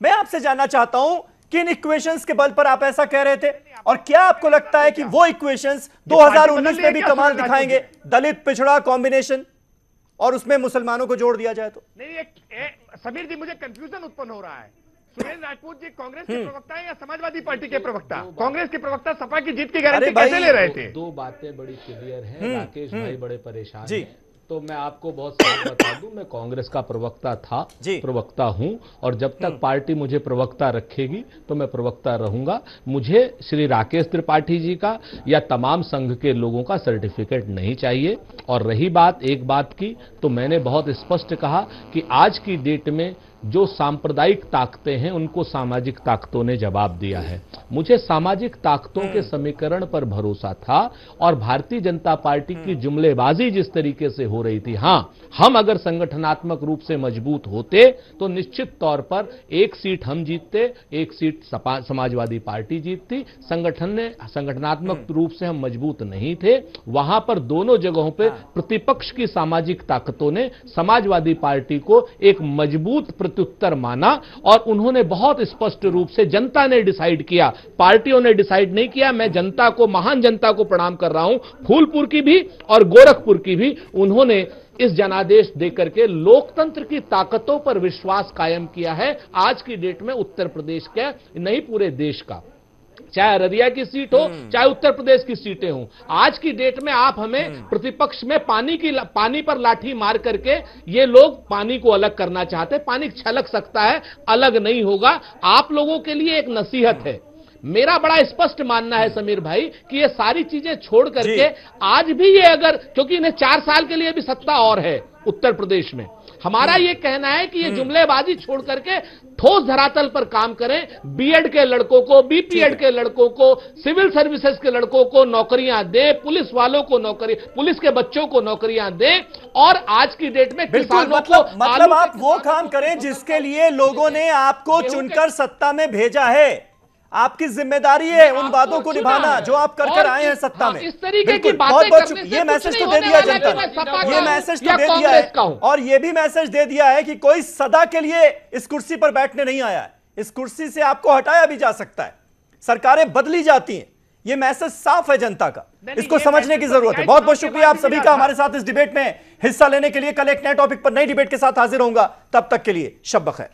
मैं आपसे जानना चाहता हूं किन इक्वेशंस के बल पर आप ऐसा कह रहे थे, और क्या आपको लगता है कि वो इक्वेशंस 2019 में भी कमाल दिखाएंगे? दलित पिछड़ा कॉम्बिनेशन और उसमें मुसलमानों को जोड़ दिया जाए तो? नहीं, समीर जी, मुझे कंफ्यूजन उत्पन्न हो रहा है। सुरेंद्र राजपूत जी कांग्रेस के प्रवक्ता है या समाजवादी पार्टी के प्रवक्ता? कांग्रेस के प्रवक्ता सपा की जीत की गारंटी कैसे ले रहे थे? दो बातें बड़ी क्लियर हैं। राकेश भाई बड़े परेशान हैं, तो मैं आपको बहुत साफ बता दूं, मैं कांग्रेस का प्रवक्ता था, प्रवक्ता हूं, और जब तक पार्टी मुझे प्रवक्ता रखेगी तो मैं प्रवक्ता रहूंगा। मुझे श्री राकेश त्रिपाठी जी का या तमाम संघ के लोगों का सर्टिफिकेट नहीं चाहिए। और रही बात एक बात की, तो मैंने बहुत स्पष्ट कहा कि आज की डेट में जो सांप्रदायिक ताकतें हैं उनको सामाजिक ताकतों ने जवाब दिया है। मुझे सामाजिक ताकतों के समीकरण पर भरोसा था, और भारतीय जनता पार्टी की जुमलेबाजी जिस तरीके से हो रही थी, हां, हम अगर संगठनात्मक रूप से मजबूत होते तो निश्चित तौर पर एक सीट हम जीतते, एक सीट समाजवादी पार्टी जीतती। संगठनात्मक रूप से हम मजबूत नहीं थे, वहां पर दोनों जगहों पर प्रतिपक्ष की सामाजिक ताकतों ने समाजवादी पार्टी को एक मजबूत प्रत्युत्तर माना, और उन्होंने बहुत स्पष्ट रूप से, जनता ने डिसाइड किया, पार्टियों ने डिसाइड नहीं किया। मैं जनता को, महान जनता को प्रणाम कर रहा हूं, फूलपुर की भी और गोरखपुर की भी। उन्होंने इस जनादेश देकर के लोकतंत्र की ताकतों पर विश्वास कायम किया है। आज की डेट में उत्तर प्रदेश का नहीं, पूरे देश का, चाहे अररिया की सीट हो, चाहे उत्तर प्रदेश की सीटें हों, आज की डेट में आप हमें प्रतिपक्ष में पानी पर लाठी मार करके ये लोग पानी को अलग करना चाहते हैं। पानी छलक सकता है, अलग नहीं होगा। आप लोगों के लिए एक नसीहत है, मेरा बड़ा स्पष्ट मानना है समीर भाई कि ये सारी चीजें छोड़ करके आज भी ये अगर, क्योंकि इन्हें 4 साल के लिए भी सत्ता और है उत्तर प्रदेश में, हमारा ये कहना है कि ये जुमलेबाजी छोड़ करके ठोस धरातल पर काम करें। बीएड के लड़कों को, बीपीएड के लड़कों को, सिविल सर्विसेज के लड़कों को नौकरियां दें, पुलिस वालों को नौकरी, पुलिस के बच्चों को नौकरियां दें, और आज की डेट में किसानों को, मतलब आप वो काम करें जिसके लिए लोगों ने आपको चुनकर सत्ता में भेजा है। आपकी जिम्मेदारी है उन वादों को निभाना जो आप कर आए हैं सत्ता में। इस तरीके की बहुत बहुत ये मैसेज तो दे दिया जनता ने, ये मैसेज तो दे दिया है, और ये भी मैसेज दे दिया है कि कोई सदा के लिए इस कुर्सी पर बैठने नहीं आया है। इस कुर्सी से आपको हटाया भी जा सकता है, सरकारें बदली जाती हैं। ये मैसेज साफ है जनता का, इसको समझने की जरूरत है। बहुत बहुत शुक्रिया आप सभी का हमारे साथ इस डिबेट में हिस्सा लेने के लिए। कल एक नए टॉपिक पर नई डिबेट के साथ हाजिर होऊंगा, तब तक के लिए शब बखैर।